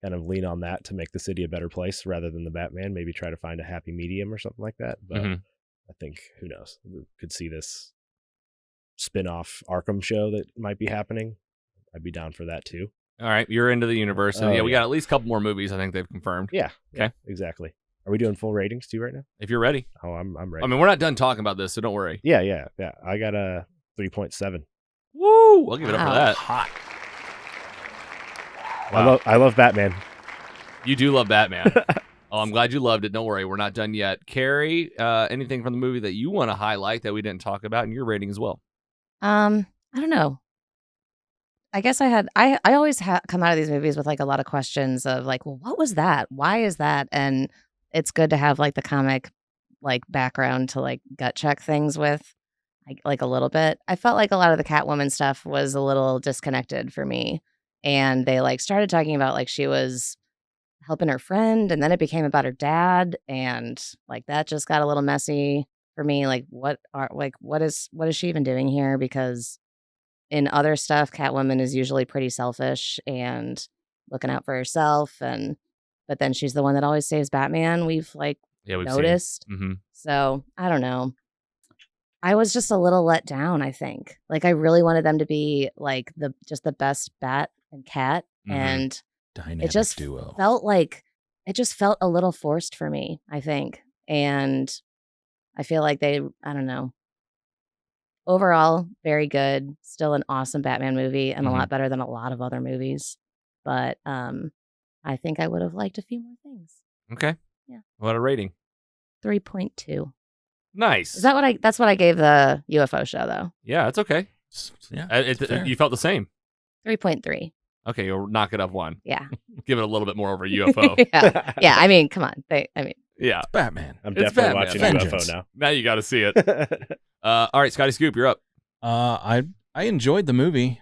kind of lean on that to make the city a better place rather than the Batman. Maybe try to find a happy medium or something like that. But I think who knows? We could see this spin-off Arkham show that might be happening. I'd be down for that too. All right. You're into the universe. So Oh, we yeah. got at least a couple more movies I think they've confirmed. Yeah. Okay. Yeah, exactly. Are we doing full ratings too right now? If you're ready. Oh, I'm ready. I mean, we're not done talking about this, so don't worry. Yeah. I got a 3.7. Woo! I'll give it up for Wow. that. Hot. Wow. I love Batman. You do love Batman. Oh, I'm glad you loved it. Don't worry, we're not done yet. Carrie, anything from the movie that you want to highlight that we didn't talk about in your rating as well? I don't know. I guess I always come out of these movies with like a lot of questions of like, well, what was that? Why is that? And it's good to have like the comic like background to like gut check things with like a little bit. I felt like a lot of the Catwoman stuff was a little disconnected for me. And they like started talking about like she was helping her friend and then it became about her dad and like that just got a little messy for me. Like what is she even doing here? Because in other stuff, Catwoman is usually pretty selfish and looking out for herself, but then she's the one that always saves Batman. We've noticed. Mm-hmm. So I don't know. I was just a little let down. I think like I really wanted them to be like the best Bat and Cat, Mhm. and Dynamic it just duo. felt a little forced for me. I think, and I feel like I don't know. Overall, very good. Still an awesome Batman movie and a lot better than a lot of other movies. But I think I would have liked a few more things. Okay. Yeah. What a rating. 3.2. Nice. Is that that's what I gave the UFO show though? Yeah, it's okay. Yeah. It's fair. you felt the same. 3.3. Okay, you'll knock it up one. Yeah. Give it a little bit more over UFO. yeah. Yeah. I mean, come on. Yeah. Batman. I'm It's definitely Batman. watching Vengeance. UFO Now you got to see it. now. All right, Scotty Scoop, you're up. I enjoyed the movie.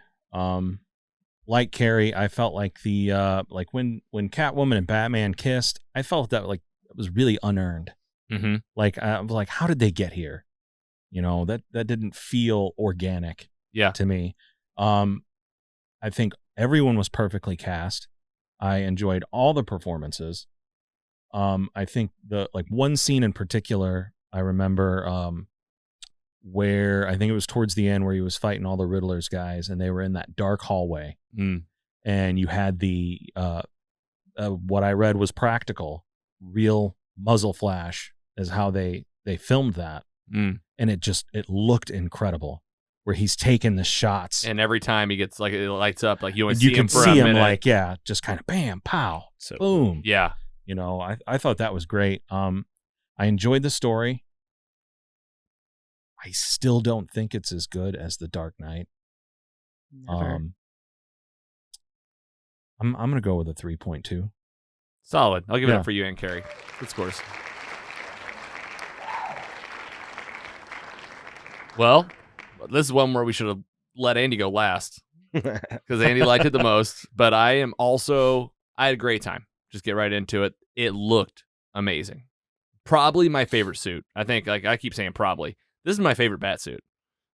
Like Carrie, I felt like the like when Catwoman and Batman kissed, I felt that like it was really unearned. Mm-hmm. Like I was like, how did they get here? You know, that didn't feel organic. Yeah. To me. I think everyone was perfectly cast. I enjoyed all the performances. I think the like one scene in particular, I remember where I think it was towards the end where he was fighting all the Riddler's guys, and they were in that dark hallway, and you had the what I read was practical, real muzzle flash is how they filmed that, and it looked incredible. Where he's taking the shots, and every time he gets like it lights up, like you only you see can him for see a him minute. like just kind of bam, pow, So boom, yeah. You know, I thought that was great. I enjoyed the story. I still don't think it's as good as The Dark Knight. Never. I'm gonna go with a 3.2. Solid. I'll give it up for you and Carrie. Good scores. Well, this is one where we should have let Andy go last because Andy liked it the most. But I had a great time. Just get right into it. It looked amazing. Probably my favorite suit. I think, like I keep saying probably. This is my favorite bat suit.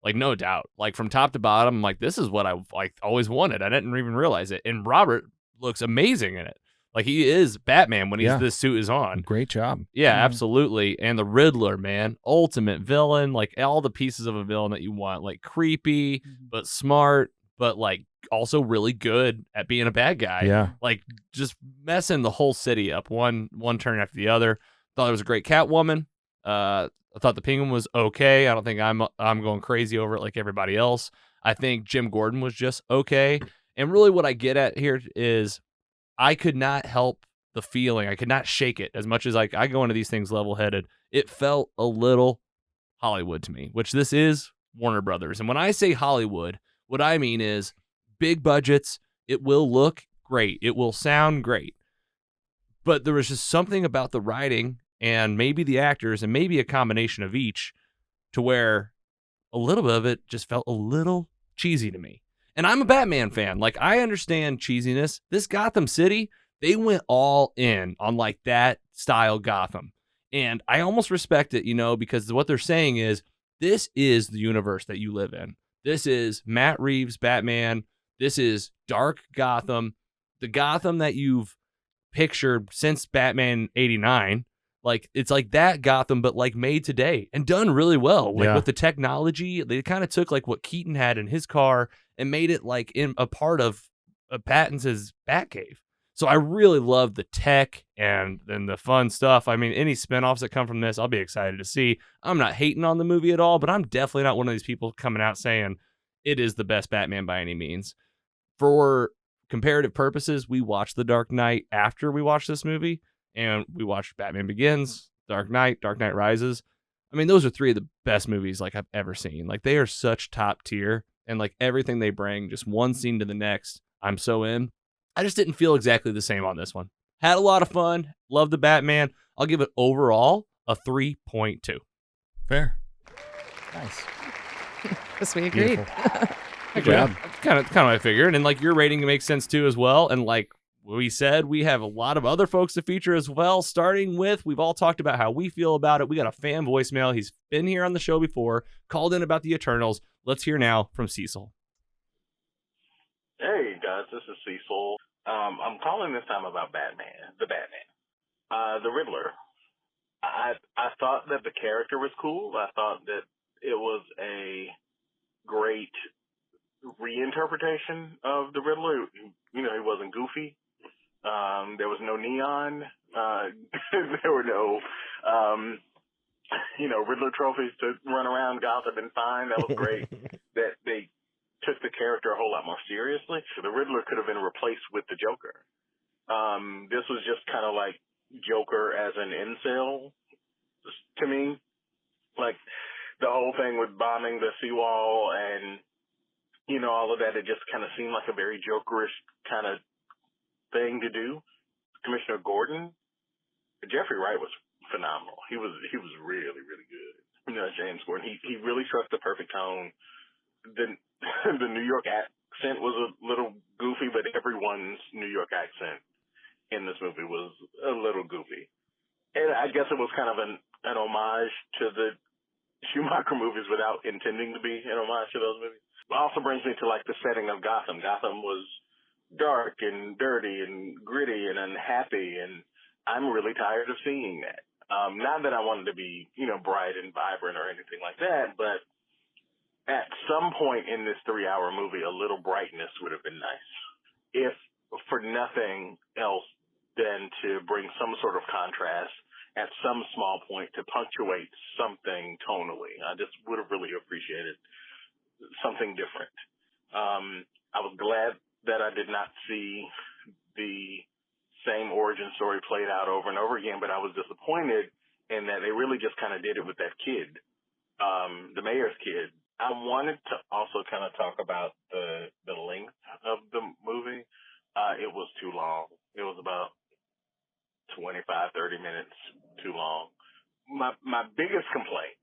Like, no doubt. Like, from top to bottom, like, this is what I always wanted. I didn't even realize it. And Robert looks amazing in it. Like, he is Batman when this suit is on. Great job. Yeah, absolutely. And the Riddler, man, ultimate villain, like all the pieces of a villain that you want, like creepy, but smart, but like also really good at being a bad guy. Yeah. Like just messing the whole city up one turn after the other. Thought it was a great Catwoman. I thought the Penguin was okay. I don't think I'm going crazy over it like everybody else. I think Jim Gordon was just okay. And really what I get at here is I could not help the feeling. I could not shake it as much as I go into these things level-headed. It felt a little Hollywood to me, which this is Warner Brothers. And when I say Hollywood, what I mean is big budgets. It will look great. It will sound great. But there was just something about the writing and maybe the actors and maybe a combination of each to where a little bit of it just felt a little cheesy to me. And I'm a Batman fan. Like, I understand cheesiness. This Gotham City, they went all in on like that style Gotham. And I almost respect it, because what they're saying is this is the universe that you live in. This is Matt Reeves' Batman. This is dark Gotham, the Gotham that you've pictured since Batman 89. Like, it's like that Gotham, but like made today and done really well. Like with the technology, they kind of took like what Keaton had in his car and made it like in a part of Pattinson's Batcave. So I really love the tech and the fun stuff. I mean, any spinoffs that come from this, I'll be excited to see. I'm not hating on the movie at all, but I'm definitely not one of these people coming out saying it is the best Batman by any means. For comparative purposes, we watched The Dark Knight after we watched this movie, and we watched Batman Begins, Dark Knight Rises. I mean, those are three of the best movies like I've ever seen. Like, they are such top tier, and like everything they bring, just one scene to the next, I'm so in. I just didn't feel exactly the same on this one. Had a lot of fun. Love the Batman. I'll give it overall a 3.2. Fair. Nice. Because we agreed. Good job. That's kind of what I figured. And like your rating makes sense too as well. And like we said, we have a lot of other folks to feature as well. Starting with, we've all talked about how we feel about it. We got a fan voicemail. He's been here on the show before, called in about the Eternals. Let's hear now from Cecil. Hey guys, this is Cecil. I'm calling this time about the Riddler. I thought that the character was cool. I thought that it was a great reinterpretation of the Riddler. He wasn't goofy. There was no neon. There were no, Riddler trophies to run around Gotham and find. That was great. That they took the character a whole lot more seriously. So the Riddler could have been replaced with the Joker. This was just kind of like Joker as an incel to me. Like the whole thing with bombing the seawall and, all of that, it just kind of seemed like a very Jokerish kind of thing to do. Commissioner Gordon, Jeffrey Wright was phenomenal. He was really, really good. James Gordon, he really struck the perfect tone. The New York accent was a little goofy, but everyone's New York accent in this movie was a little goofy. And I guess it was kind of an homage to the Schumacher movies without intending to be an homage to those movies. It also brings me to like the setting of Gotham. Gotham was dark and dirty and gritty and unhappy, and I'm really tired of seeing that. Not that I wanted to be, bright and vibrant or anything like that, but at some point in this 3-hour movie, a little brightness would have been nice. If for nothing else than to bring some sort of contrast at some small point to punctuate something tonally. I just would have really appreciated something different. I was glad that I did not see the same origin story played out over and over again, but I was disappointed in that they really just kind of did it with that kid, the mayor's kid. I wanted to also kind of talk about the length of the movie. It was too long. It was about 25, 30 minutes too long. My biggest complaint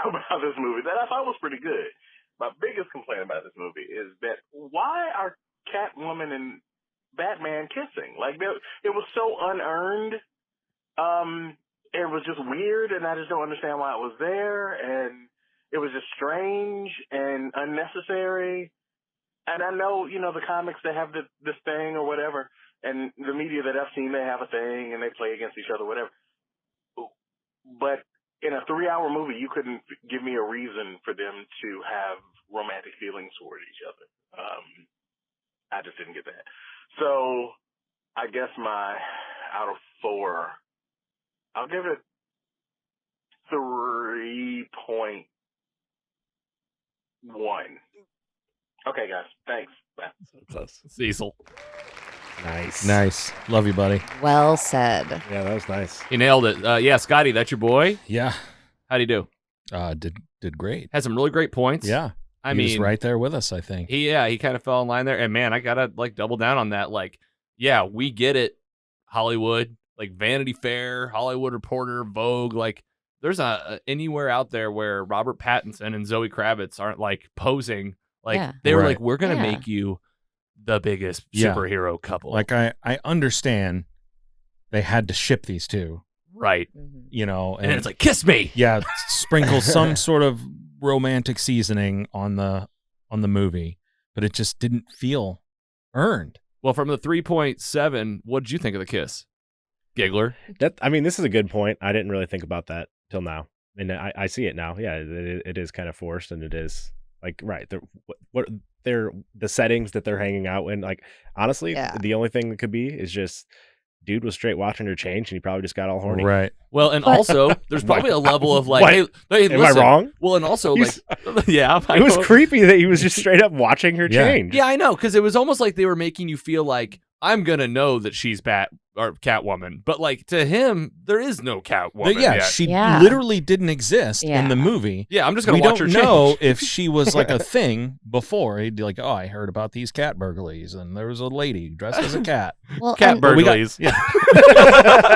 about this movie that I thought was pretty good, my biggest complaint about this movie is that why are Catwoman and Batman kissing? Like, it was so unearned. It was just weird, and I just don't understand why it was there, and it was just strange and unnecessary. And I know, the comics, they have this thing or whatever, and the media that I've seen, they have a thing, and they play against each other, whatever. But in a 3-hour movie, you couldn't give me a reason for them to have romantic feelings toward each other. I just didn't get that. So I guess out of 4, I'll give it 3.1. Okay, guys. Thanks. Bye. So close. Cecil. Nice. Love you, buddy. Well said. Yeah, that was nice. He nailed it. Yeah, Scotty, that's your boy. Yeah. How'd he do? Did great. Had some really great points. Yeah. I He mean, was right there with us, I think. he kind of fell in line there. And man, I gotta double down on that. Like, yeah, we get it. Hollywood, like Vanity Fair, Hollywood Reporter, Vogue. Like, there's anywhere out there where Robert Pattinson and Zoe Kravitz aren't like posing. Like, Yeah. they were Right. like, we're gonna Yeah. make you the biggest Yeah. superhero couple. Like, I understand they had to ship these two, right. Mhm. And it's like, kiss me. yeah, sprinkle some sort of romantic seasoning on the movie, but it just didn't feel earned. Well, from the 3.7, what did you think of the kiss? Giggler. This is a good point. I didn't really think about that till now, and I see it now. Yeah, it is kind of forced, and it is like right. What they're the settings that they're hanging out in. Like, honestly, Yeah. the only thing that could be is just dude was straight watching her change, and he probably just got all horny. Right. Well, and But- also, there's probably a level of like, What? hey, Am listen. I wrong? Well, and also, He's- like, yeah. I It was know. creepy that he was just straight up watching her Yeah. change. Yeah, I know, because it was almost like they were making you feel like, I'm going to know that she's Catwoman. But, like, to him, there is no Catwoman But yeah, yet. she Yeah. literally didn't exist in Yeah. the movie. Yeah, I'm just going We to watch don't her know change. if she was like a thing before. He'd be like, oh, I heard about these cat burglaries, and there was a lady dressed as a cat. Well, Cat and, burglaries. Yeah.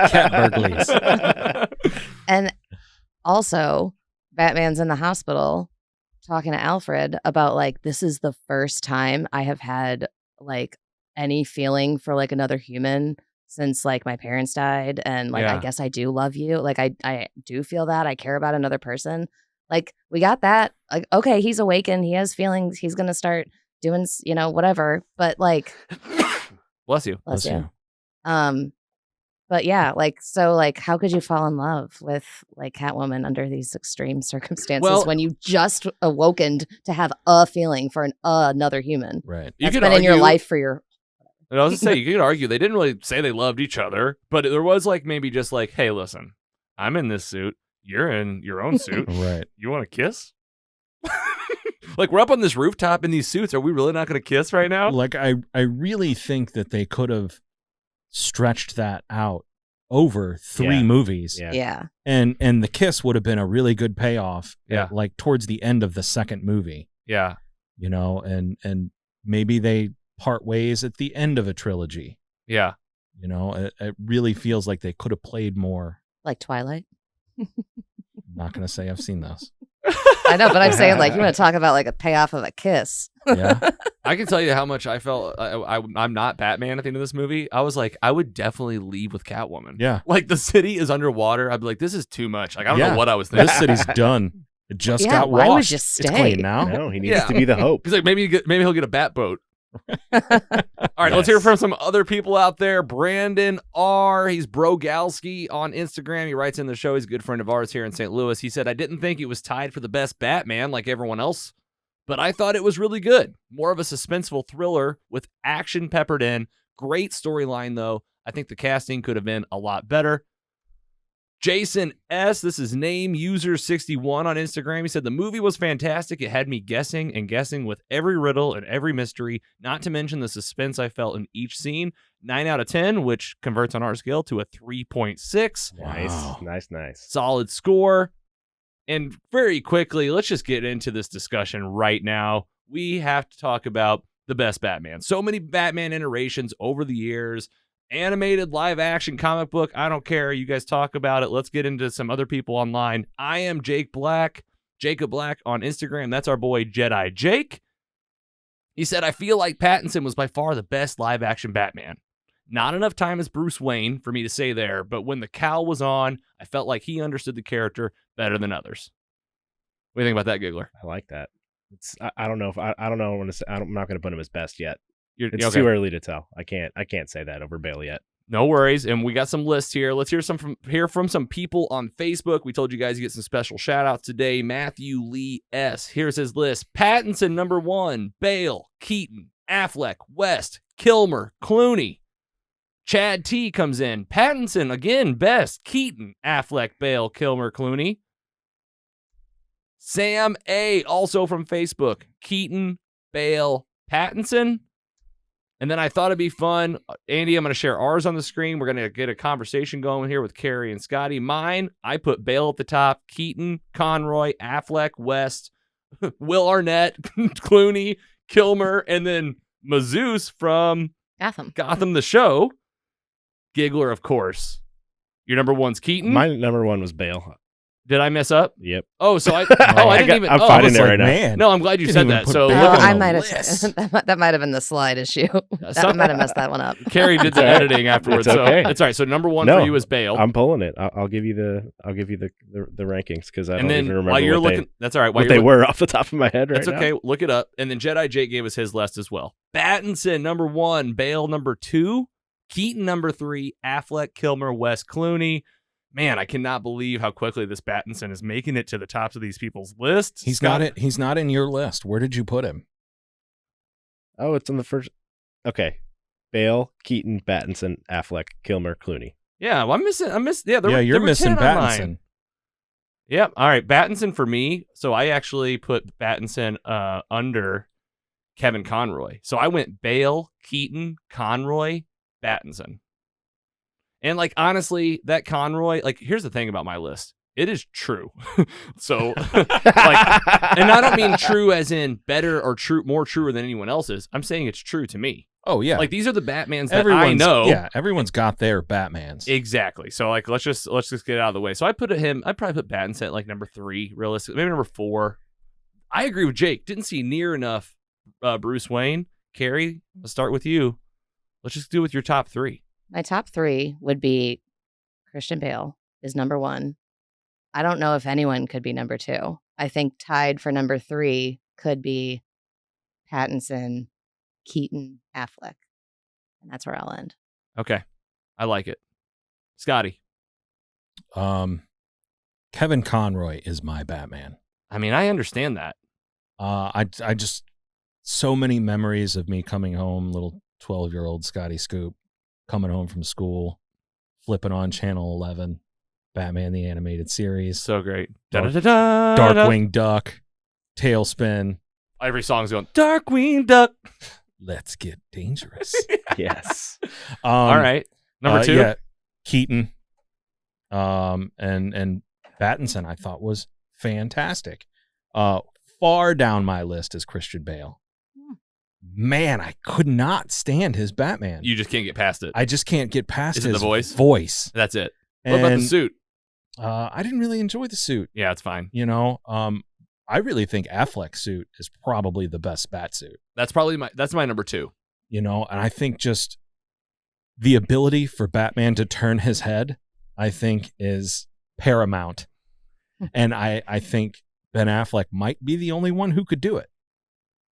Cat burglaries. and also, Batman's in the hospital talking to Alfred about like, this is the first time I have had like any feeling for like another human since like my parents died, and like Yeah. I guess I do love you. Like I do feel that I care about another person. Like, we got that. Like, okay, he's awakened. He has feelings. He's gonna start doing whatever. But like, Bless you. bless Bless you. you. But yeah, like, so like, how could you fall in love with like Catwoman under these extreme circumstances Well- when you just awokened to have a feeling for another human Right. You that's could been in your argue- life for your And I was going to say, you could argue they didn't really say they loved each other, but there was like maybe just like, hey, listen, I'm in this suit. You're in your own suit. Right. You want to kiss? Like, we're up on this rooftop in these suits. Are we really not going to kiss right now? Like, I really think that they could have stretched that out over 3 Yeah. movies. Yeah. yeah. And the kiss would have been a really good payoff. Yeah. Like towards the end of the second movie, Yeah. and maybe they part ways at the end of a trilogy. Yeah. It really feels like they could have played more. Like Twilight. I'm not going to say I've seen those. I know, but I'm saying like, you want to talk about like a payoff of a kiss. Yeah. I can tell you how much I felt. I'm not Batman at the end of this movie. I was like, I would definitely leave with Catwoman. Yeah. Like, the city is underwater. I'd be like, this is too much. Like, I don't Yeah. know what I was thinking. This city's done. It just Yeah, got why would washed. you It's stay? clean now. No, he needs Yeah. to be the hope. He's like, maybe he'll get a bat boat. All right, let's hear Yes. from some other people out there. Brandon R. He's Brogalski on Instagram. He writes in the show. He's a good friend of ours here in St. Louis. He said, I didn't think it was tied for the best Batman like everyone else but I thought it was really good. More of a suspenseful thriller with action peppered in. Great storyline, though. I think the casting could have been a lot better. Jason S., this is name user61 on Instagram. He said, the movie was fantastic. It had me guessing and guessing with every riddle and every mystery, not to mention the suspense I felt in each scene. 9 out of 10, which converts on our scale to a 3.6. Wow. Nice. Solid score. And very quickly, let's just get into this discussion right now. We have to talk about the best Batman. So many Batman iterations over the years. Animated, live action, comic book, I don't care. You guys talk about it. Let's get into some other people online. I am Jacob Black on Instagram. That's our boy Jedi Jake. He said, I feel like Pattinson was by far the best live action Batman. Not enough time as Bruce Wayne for me to say there, but when the cowl was on, I felt like he understood the character better than others. What do you think about that, Giggler? I like that. I don't know if I don't know. I'm not going to put him as best yet. It's okay. too early to tell. I can't say that over Bale yet. No worries. And we got some lists here. Let's hear from some people on Facebook. We told you guys to get some special shout outs today. Matthew Lee S. Here's his list. Pattinson, number 1. Bale, Keaton, Affleck, West, Kilmer, Clooney. Chad T comes in. Pattinson, again, best. Keaton, Affleck, Bale, Kilmer, Clooney. Sam A, also from Facebook. Keaton, Bale, Pattinson. And then I thought it'd be fun. Andy, I'm going to share ours on the screen. We're going to get a conversation going here with Carrie and Scotty. Mine, I put Bale at the top. Keaton, Conroy, Affleck, West, Will Arnett, Clooney, Kilmer, and then Mazouz from Gotham the show. Giggler, of course. Your number 1's Keaton? My number 1 was Bale. Did I mess up? Yep. Oh, so I didn't even. I'm fighting it right now. Man. No, I'm glad you said that. So I might have. That might have been the slide issue. I might have messed that one up. Carrie did the editing afterwards, It's okay. so it's all right. So number 1 for you is Bale. I'm pulling it. I'll give you the rankings because I don't even remember while you're what looking. That's all right. what they were off the top of my head right that's now. okay. Look it up. And then Jedi Jake gave us his list as well. Pattinson number 1, Bale number 2, Keaton number 3, Affleck, Kilmer, West, Clooney. Man, I cannot believe how quickly this Pattinson is making it to the tops of these people's lists. He's not in your list. Where did you put him? Oh, it's on the first. Okay, Bale, Keaton, Pattinson, Affleck, Kilmer, Clooney. Yeah, well, You're missing Pattinson. Yep. All right, Pattinson for me. So I actually put Pattinson under Kevin Conroy. So I went Bale, Keaton, Conroy, Pattinson. And like honestly, that Conroy, like here's the thing about my list. It is true. So like, and I don't mean true as in better or true, more truer than anyone else's. I'm saying it's true to me. Oh yeah. Like these are the Batmans that I know. Yeah, everyone's got their Batmans. Exactly. So like let's just get it out of the way. So I'd probably put Pattinson at like number 3, realistically, maybe number 4. I agree with Jake. Didn't see near enough Bruce Wayne. Carrie, let's start with you. Let's just do with your top 3. My top 3 would be Christian Bale is number 1. I don't know if anyone could be number 2. I think tied for number 3 could be Pattinson, Keaton, Affleck. And that's where I'll end. Okay. I like it. Scotty. Kevin Conroy is my Batman. I mean, I understand that. I just so many memories of me coming home, little 12-year-old Scotty Scoop, coming home from school, flipping on Channel 11, Batman the Animated Series. So great. Darkwing Duck, Tailspin. Every song's going, Darkwing Duck. Let's get dangerous. Yes. All right. Number 2? Yeah, Keaton. And Pattinson I thought was fantastic. Far down my list is Christian Bale. Man, I could not stand his Batman. You just can't get past it. I just can't get past Is his it the voice? voice. That's it. What about the suit? I didn't really enjoy the suit. Yeah, it's fine. You know, I really think Affleck's suit is probably the best bat suit. That's my number 2. You know, and I think just the ability for Batman to turn his head, I think, is paramount. And I think Ben Affleck might be the only one who could do it.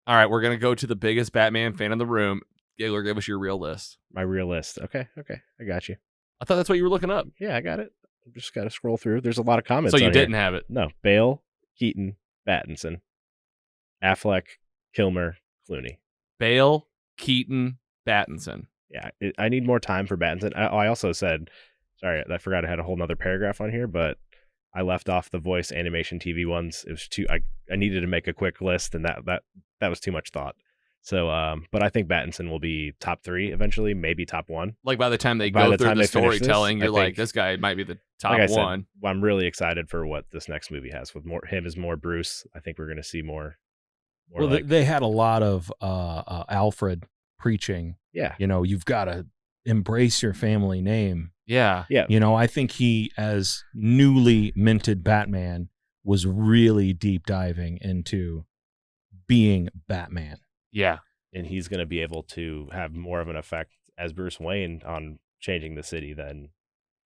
All right, we're going to go to the biggest Batman fan in the room. Giggler, give us your real list. My real list. Okay. I got you. I thought that's what you were looking up. Yeah, I got it. I just got to scroll through. There's a lot of comments. So you on didn't here. have it. No, Bale, Keaton, Pattinson. Affleck, Kilmer, Clooney. Bale, Keaton, Pattinson. Yeah, I need more time for Pattinson. I also said, sorry, I forgot I had a whole nother paragraph on here, but I left off the voice animation TV ones. It was too. I needed to make a quick list, and that was too much thought. So, but I think Pattinson will be top 3 eventually, maybe top 1. Like by the time they By go the through time the they finish this, storytelling, I you're like, think- this guy might be the top Like I said, one. I'm really excited for what this next movie has with him as more Bruce. I think we're going to see more. Well, like, they had a lot of Alfred preaching. yeah, You've got to embrace your family name. Yeah. yeah. I think he, as newly minted Batman, was really deep diving into being Batman. Yeah. And he's going to be able to have more of an effect as Bruce Wayne on changing the city than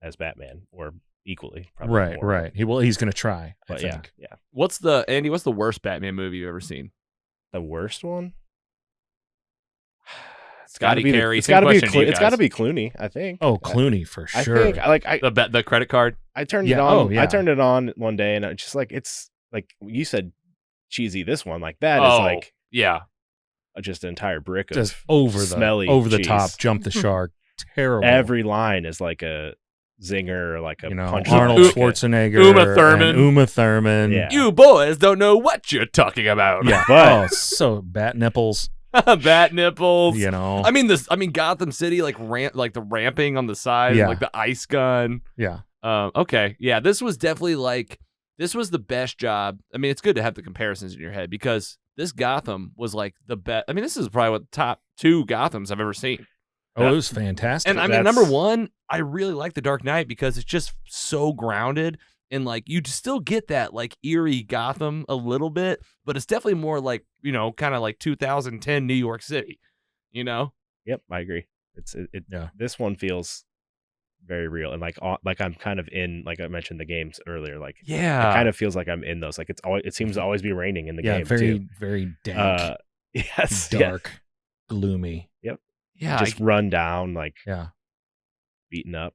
as Batman, or equally. Probably Right, more. right. He's going to try, I But think. yeah. What's the worst Batman movie you've ever seen? The worst one? Scotty Carey. It's got to be. Same question to you It's got to guys. be Clooney. I think. Oh, Clooney for I sure. think The credit card. I turned Yeah, it on. oh, yeah. I turned it on one day, and it's just like it's like you said, cheesy. This one, like that, is Oh, like yeah. just an entire brick of Just over smelly the cheese. top, jump the shark. Terrible. Every line is like a zinger, or like a punch. Arnold like a- Schwarzenegger, Uma Thurman. and Uma Thurman. Yeah. You boys don't know what you're talking about. Yeah. But- so bat nipples. Bat nipples. I I mean Gotham City, like the ramping on the side, Yeah. like the ice gun. yeah. Okay. Yeah, this was definitely this was the best job. I mean, it's good to have the comparisons in your head because this Gotham was like the best. I mean, this is probably what the top 2 Gothams I've ever seen. Oh, it was fantastic. And I mean, number 1, I really like The Dark Knight because it's just so grounded and like you still get that like eerie Gotham a little bit, but it's definitely more like, kind of like 2010 New York City, Yep, I agree. Yeah. This one feels very real, and like I'm kind of in, like I mentioned the games earlier. Like Yeah. it kind of feels like I'm in those. Like it seems to always be raining in the yeah, game very, too. very dank, Yes, dark, gloomy. Yeah. just run down, like Yeah. beaten up.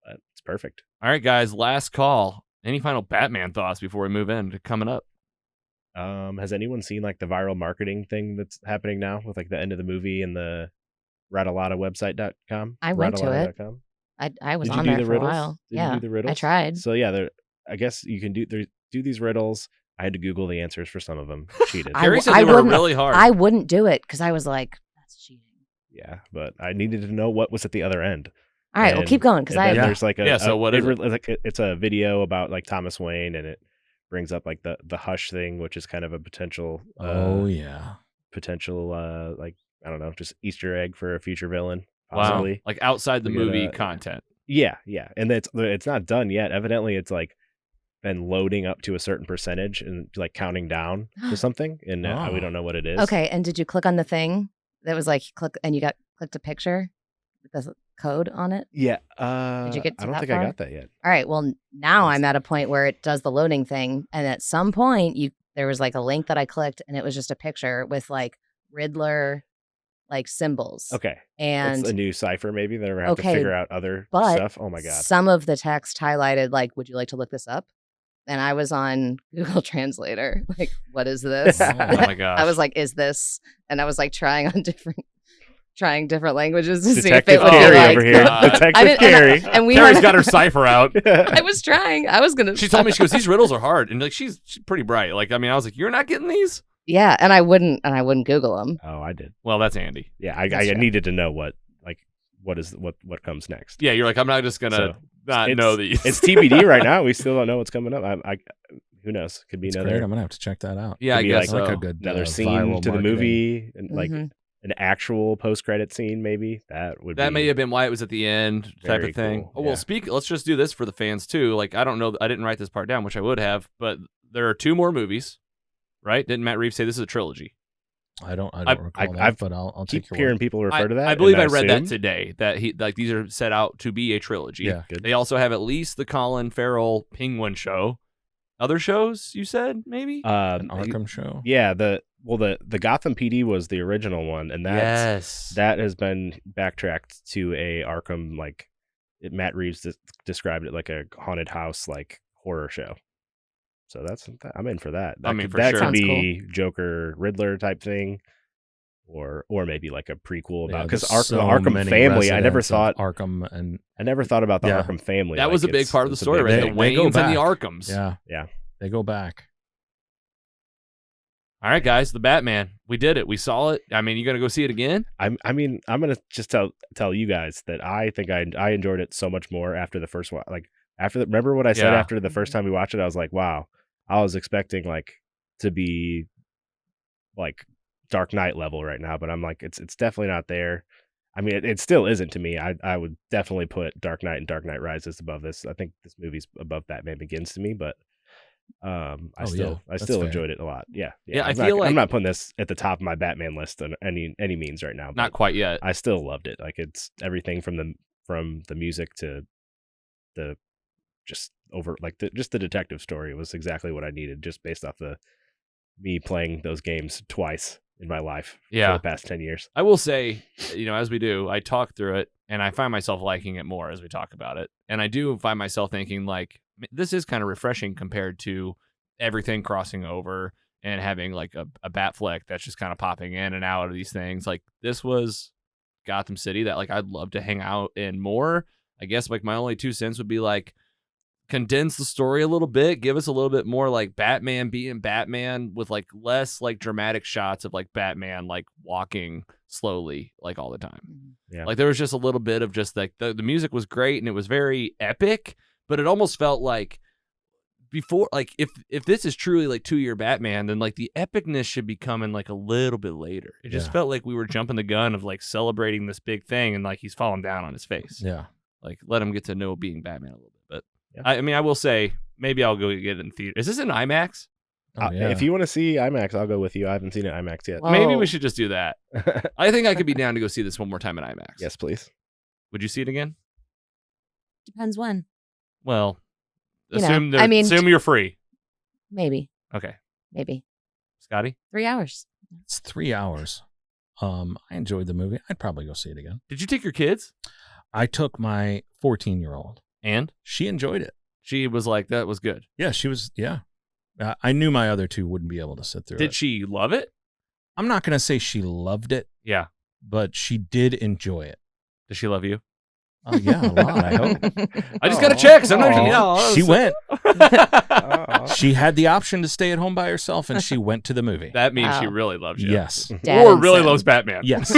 But it's perfect. All right, guys, last call. Any final Batman thoughts before we move in to coming up? Has anyone seen like the viral marketing thing that's happening now with like the end of the movie and the ratalata.website.com? I went to it. Ratalata.com? I was Did you on do there the for riddles? a while. Did Yeah, you do the riddles? I tried. So yeah, I guess you can do these riddles. I had to Google the answers for some of them. Cheated. I Carrie said I they were wouldn't- really hard. I wouldn't do it because I was like, that's cheating. Yeah, but I needed to know what was at the other end. All right, well, And- keep going because and I then Yeah. there's like So what is it? It's a video about like Thomas Wayne, and it brings up like the Hush thing, which is kind of a potential Oh yeah. like I don't know, just Easter egg for a future villain Wow. possibly. Like outside the We gotta- movie content. Yeah, and it's not done yet. Evidently, it's like been loading up to a certain percentage and like counting down to something, and we Oh. don't know what it is. Okay, and did you click on the thing that was like click and you clicked a picture with the code on it? Yeah. Did you get to I don't that think far? I got that yet. All right, well now Yes. I'm at a point where it does the loading thing, and at some point there was like a link that I clicked, and it was just a picture with like Riddler like symbols. Okay. And It's a new cipher, maybe they never have to Okay, figure out other but stuff. Oh my god. some of the text highlighted like, would you like to look this up? And I was on Google Translator. Like, what is this? Oh my gosh. I was like, is this? And I was like trying different languages to see if Detective it would Carey be like. over here. God. I Detective didn't- Carey. And we Carrie's had, got her cipher out. I was trying. I was gonna. She told me, she goes, these riddles are hard. And like she's pretty bright. Like, I mean, I was like, you're not getting these? Yeah, and I wouldn't Google them. Oh, I did. Well, that's Andy. Yeah, That's I true. needed to know what what comes next. Yeah, you're like, I'm not just gonna So, not it's- know these. It's TBD right now. We still don't know what's coming up. Who knows? Could be It's another great. I'm gonna have to check that out. Yeah, I could be guess like so. a good another viral scene to the marketing. movie, and like Mhm. an actual post credit scene. Maybe that would That be may have been why it was at the end type Very of thing. cool, Oh, well, yeah. let's just do this for the fans too. Like, I don't know. I didn't write this part down, which I would have, but there are 2 more movies, right? Didn't Matt Reeves say this is a trilogy? I don't I- recall that, I've but I'll keep take your hearing word. people refer to that. I believe and I read that assumed- today, that these are set out to be a trilogy. Yeah. Good. They also have at least the Colin Farrell Penguin show. Other shows, you said, maybe? An Arkham show. Yeah, the Gotham PD was the original one, and that has been backtracked to a Arkham, like Matt Reeves described it like a haunted house like horror show. So I'm in for that. I mean, for that sure. could Sounds be Joker Riddler type thing, or maybe like a prequel about because there's the Arkham family. I never residents of thought Arkham, and I never thought about the Yeah. Arkham family. That like, was a big part of the it's a story, big right? thing. The They go Waynes and the back. Arkhams. yeah, they go back. All right, guys, the Batman. We did it. We saw it. I mean, you gonna go see it again? I mean, I'm gonna just tell you guys that I think I enjoyed it so much more after the first one. Like remember what I said Yeah. after the first time we watched it? I was like, wow, I was expecting like to be like Dark Knight level right now, but I'm like, it's definitely not there. I mean, it still isn't to me. I would definitely put Dark Knight and Dark Knight Rises above this. I think this movie's above Batman Begins to me, but I still that's still fair. enjoyed it a lot. Yeah. Yeah, I I'm feel not, like- I'm not putting this at the top of my Batman list on any means right now. Not but quite yet. I still loved it. Like it's everything from the music to the just over like just the detective story was exactly what I needed, just based off me playing those games twice in my life Yeah. for the past 10 years. I will say, as we do, I talk through it, and I find myself liking it more as we talk about it. And I do find myself thinking, like, this is kind of refreshing compared to everything crossing over and having, like, a bat flick that's just kind of popping in and out of these things. Like, this was Gotham City that, like, I'd love to hang out in more. I guess, like, my only 2 cents would be, like, condense the story a little bit, give us a little bit more like Batman being Batman with like less like dramatic shots of like Batman like walking slowly like all the time. Yeah. Like there was just a little bit of just like the music was great and it was very epic, but it almost felt like before, like if this is truly like 2-year Batman, then like the epicness should be coming like a little bit later. It just Yeah. felt like we were jumping the gun of like celebrating this big thing and like he's falling down on his face. Yeah. Like let him get to know being Batman a little bit. But Yeah. I mean, I will say maybe I'll go get it in theater. Is this in IMAX? Oh, yeah. If you want to see IMAX, I'll go with you. I haven't seen it IMAX yet. Whoa. Maybe we should just do that. I think I could be down to go see this one more time in IMAX. Yes, please. Would you see it again? Depends when. Well, You know, assume I mean- assume you're free. Maybe. Okay, Maybe. Scotty, 3 hours. It's 3 hours. I enjoyed the movie. I'd probably go see it again. did you take your kids? I took my 14-year-old. And She enjoyed it. she was like, "That was good." Yeah, she was. Yeah. I knew my other two wouldn't be able to sit through it. Did she love it? I'm not going to say she loved it, Yeah. but she did enjoy it. Does she love you? Oh, yeah, a lot, I hope. I just gotta check. Sometimes Aw. She went. Aw. She had the option to stay at home by herself, and she went to the movie. That means she Wow. really loves you. Yes. Dad Or and really son. loves Batman. Yes.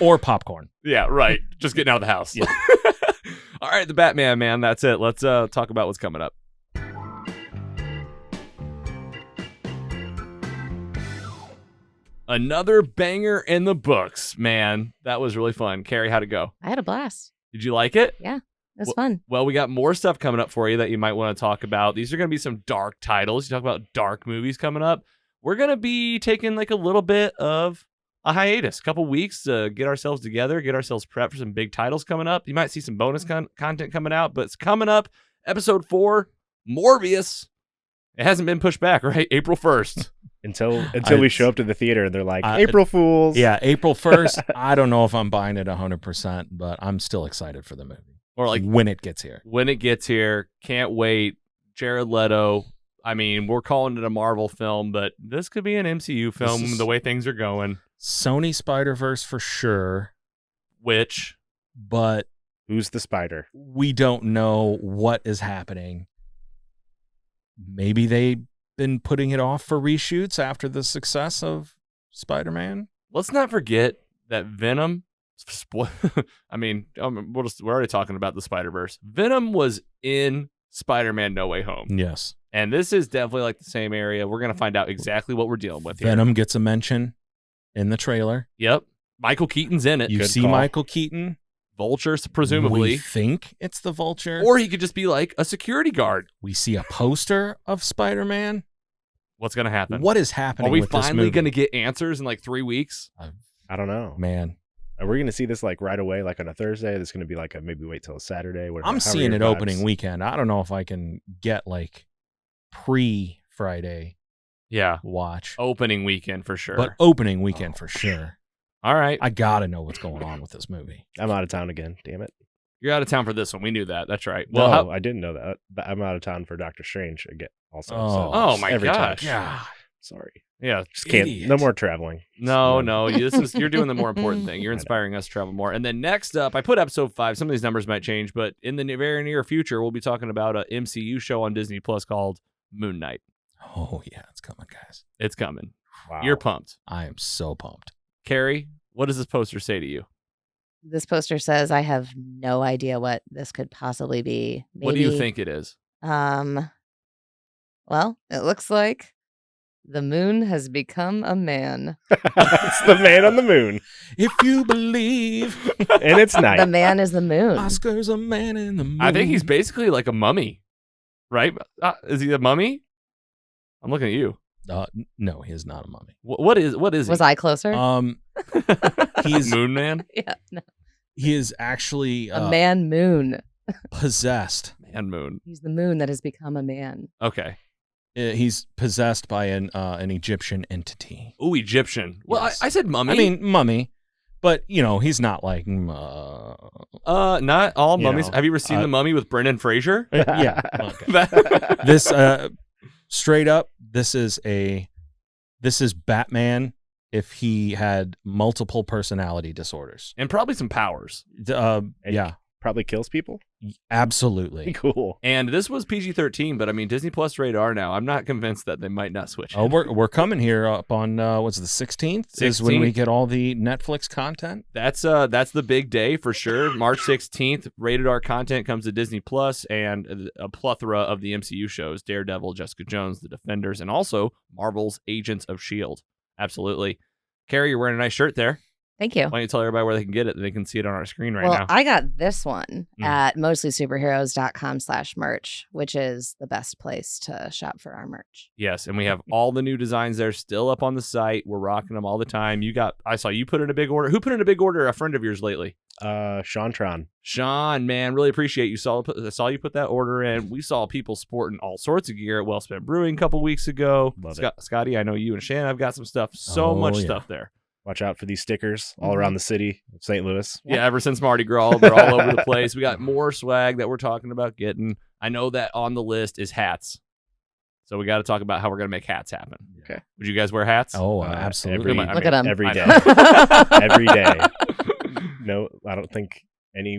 Or popcorn. Yeah, right. Just getting out of the house. Yeah. All right, the Batman, man. That's it. Let's talk about what's coming up. Another banger in the books, man. That was really fun. Carrie, how'd it go? I had a blast. Did you like it? It was fun. Well, we got more stuff coming up for you that you might want to talk about. These are going to be some dark titles. You talk about dark movies coming up. We're going to be taking like a little bit of a hiatus, a couple weeks to get ourselves together, get ourselves prepped for some big titles coming up. You might see some bonus content coming out, but it's coming up. Episode 4, Morbius. It hasn't been pushed back, right? April 1st. Until we show up to the theater and they're like, I- April Fools. Yeah, April 1st. I don't know if I'm buying it 100%, but I'm still excited for the movie. Or like when it gets here. when it gets here, can't wait. Jared Leto. I mean, we're calling it a Marvel film, but this could be an MCU film This is- the way things are going. Sony Spider-Verse for sure, Which, but Who's the spider? we don't know what is happening. Maybe they've been putting it off for reshoots after the success of Spider-Man. let's not forget that Venom. I mean, we're already talking about the Spider-Verse. Venom was in Spider-Man No Way Home. Yes. And this is definitely like the same area. We're going to find out exactly what we're dealing with here. Venom gets a mention in the trailer. Yep. Michael Keaton's in it. You Good see call. Michael Keaton. Vulture, We presumably. think it's the Vulture. Or he could just be like a security guard. We see a poster of Spider-Man. What's going to happen? What is happening Are we with this finally movie? going to get answers in like 3 weeks? I don't know. Man, Are we going to see this like right away, like on a Thursday? This going to be like maybe wait till a Saturday. Whatever, I'm however seeing your it opening vibes. weekend. I don't know if I can get like pre-Friday Yeah. watch, Opening weekend for sure. but opening weekend for sure. All right. I gotta know what's going on with this movie. I'm out of town again. Damn it. You're out of town for this one. We knew that. That's right. No, Well, I didn't know that. But I'm out of town for Doctor Strange again. Also, Oh my every gosh. time. God. Sorry, yeah. just can't. Idiot. No more traveling. No. You're doing the more important thing. You're I know. inspiring us to travel more. And then next up, I put episode 5. Some of these numbers might change, but in the very near future, we'll be talking about a MCU show on Disney Plus called Moon Knight. Oh yeah, it's coming, guys. It's coming. Wow. You're pumped. I am so pumped. Carrie, what does this poster say to you? This poster says I have no idea what this could possibly be. Maybe, What do you think it is? Well, it looks like the moon has become a man. It's the man on the moon, If you believe, and it's night. The man is the moon. Oscar's a man in the moon. I think he's basically like a mummy, right? Is he a mummy? I'm looking at you. No, he is not a mummy. What is Was he? I closer? He's Moon Man? yeah, no. he is actually A man moon. possessed. Man Moon. He's the moon that has become a man. Okay. He's possessed by an Egyptian entity. Ooh, Egyptian. Well, Yes. I said mummy. I mean, mummy, but he's not like. not all You mummies. know, Have you ever seen The Mummy with Brendan Fraser? Yeah. Okay. That- This straight up, this is Batman if he had multiple personality disorders. and probably some powers. Yeah, Probably kills people. absolutely. Cool. And this was PG-13, but I mean Disney Plus radar now. I'm not convinced that they might not switch. Oh, it. we're coming here up on what's the 16th? Is when we 16th. get all the Netflix content. That's the big day for sure. March 16th, rated R content comes to Disney Plus, and a plethora of the MCU shows: Daredevil, Jessica Jones, The Defenders, and also Marvel's Agents of S.H.I.E.L.D. Absolutely. Carrie, you're wearing a nice shirt there. Thank you. Why don't you tell everybody where they can get it? They can see it on our screen right Well, now. I got this one Mm. at mostlysuperheroes.com/merch, which is the best place to shop for our merch. Yes, and we have all the new designs there still up on the site. We're rocking them all the time. I saw you put in a big order. Who put in a big order? A friend of yours lately. Sean Tron. Sean, man, really appreciate you. I saw you put that order in. We saw people sporting all sorts of gear at Well Spent Brewing a couple weeks ago. Love it. Scotty, I know you and Shannon have got some stuff. So Oh, much yeah. stuff there. Watch out for these stickers all around the city of St. Louis. Yeah, ever since Mardi Gras, they're all over the place. We got more swag that we're talking about getting. I know that on the list is hats. So we got to talk about how we're going to make hats happen. Okay. Would you guys wear hats? Oh, absolutely. Look at 'em. Every I day. know. Every day. No, I don't think any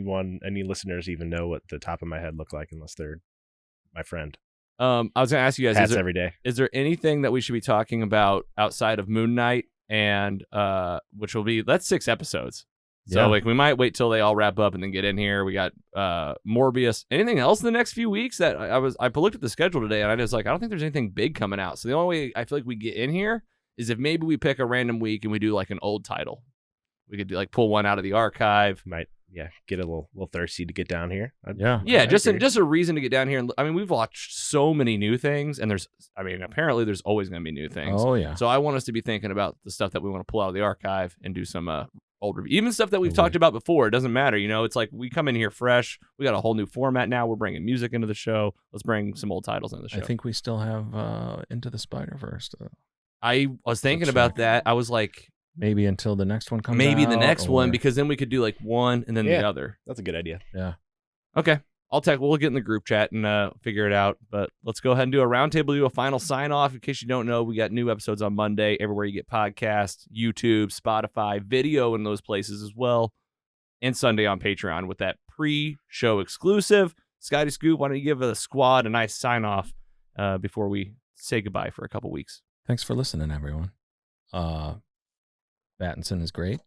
listeners even know what the top of my head look like unless they're my friend. I was going to ask you guys, Hats every day. is there anything that we should be talking about outside of Moon Knight and which will be, that's 6 episodes. So Yeah. like we might wait till they all wrap up and then get in here. We got Morbius. Anything else in the next few weeks that I looked at the schedule today and I was like, I don't think there's anything big coming out. So the only way I feel like we get in here is if maybe we pick a random week and we do like an old title. We could do like pull one out of the archive. Might get a little thirsty to get down here. Yeah. Yeah, I just agree. a reason to get down here. And I mean, we've watched so many new things, and apparently there's always going to be new things. Oh yeah. So I want us to be thinking about the stuff that we want to pull out of the archive and do some old review, even stuff that we've Mhm. talked about before. It doesn't matter, it's like we come in here fresh. We got a whole new format now. We're bringing music into the show. Let's bring some old titles into the show. I think we still have Into the Spider-Verse. I was thinking Let's about check. that. I was like, Maybe until the next one comes maybe the out, next one, or- because then we could do like one and then the Yeah. other. That's a good idea. Okay. We'll get in the group chat and figure it out. But let's go ahead and do a roundtable, do a final sign off. In case you don't know, we got new episodes on Monday, everywhere you get podcasts, YouTube, Spotify, video in those places as well. And Sunday on Patreon with that pre-show exclusive. Scotty Scoop, why don't you give the squad a nice sign off before we say goodbye for a couple weeks? Thanks for listening, everyone. Battinson is great.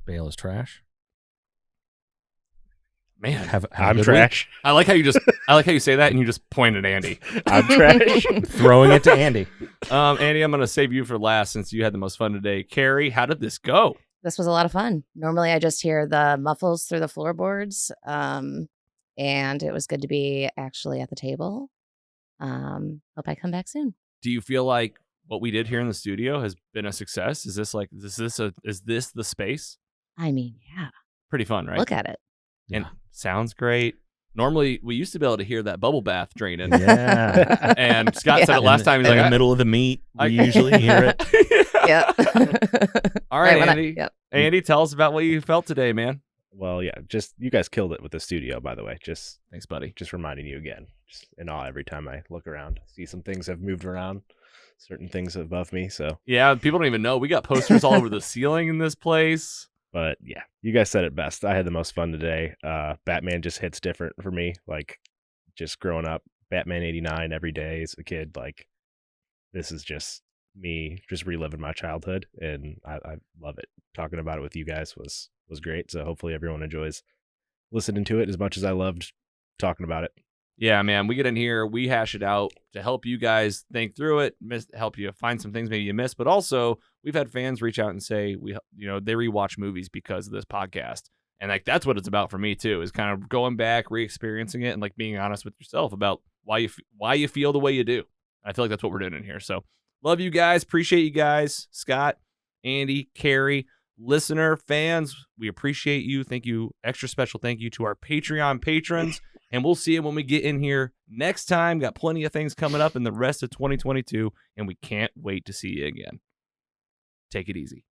Bale is trash. Man, Have a I'm good trash. I like how you say that and you just point at Andy. I'm trash. week. Throwing it to Andy. Andy, I'm going to save you for last since you had the most fun today. Carrie, how did this go? This was a lot of fun. Normally, I just hear the muffles through the floorboards, and it was good to be actually at the table. Hope I come back soon. Do you feel like what we did here in the studio has been a success? Is this the space? I mean, yeah. Pretty fun, right? Look at it. And Yeah. sounds great. Normally, we used to be able to hear that bubble bath draining. Yeah. And Scott said Yeah. it last time. He's in like, the middle of the meat, I- we usually hear it. Yeah. All right, when Andy. yep. Andy, tell us about what you felt today, man. Well, yeah, just you guys killed it with the studio, by the way. Thanks, buddy. Just reminding you again, just in awe every time I look around. See some things have moved around, certain things above me. So Yeah, people don't even know. We got posters all over the ceiling in this place. But yeah, you guys said it best. I had the most fun today. Batman just hits different for me. Like just growing up, Batman 89 every day as a kid. Like this is just me just reliving my childhood, and I love it. Talking about it with you guys was great. So hopefully everyone enjoys listening to it as much as I loved talking about it. Yeah, man, we get in here, we hash it out to help you guys think through it, help you find some things maybe you missed, but also we've had fans reach out and say they rewatch movies because of this podcast, and like that's what it's about for me too, is kind of going back, re-experiencing it, and like being honest with yourself about why you feel the way you do. I feel like that's what we're doing in here. So love you guys, appreciate you guys, Scott, Andy, Carrie. Listener, fans, we appreciate you. Thank you. Extra special thank you to our Patreon patrons. And we'll see you when we get in here next time. Got plenty of things coming up in the rest of 2022, and we can't wait to see you again. Take it easy.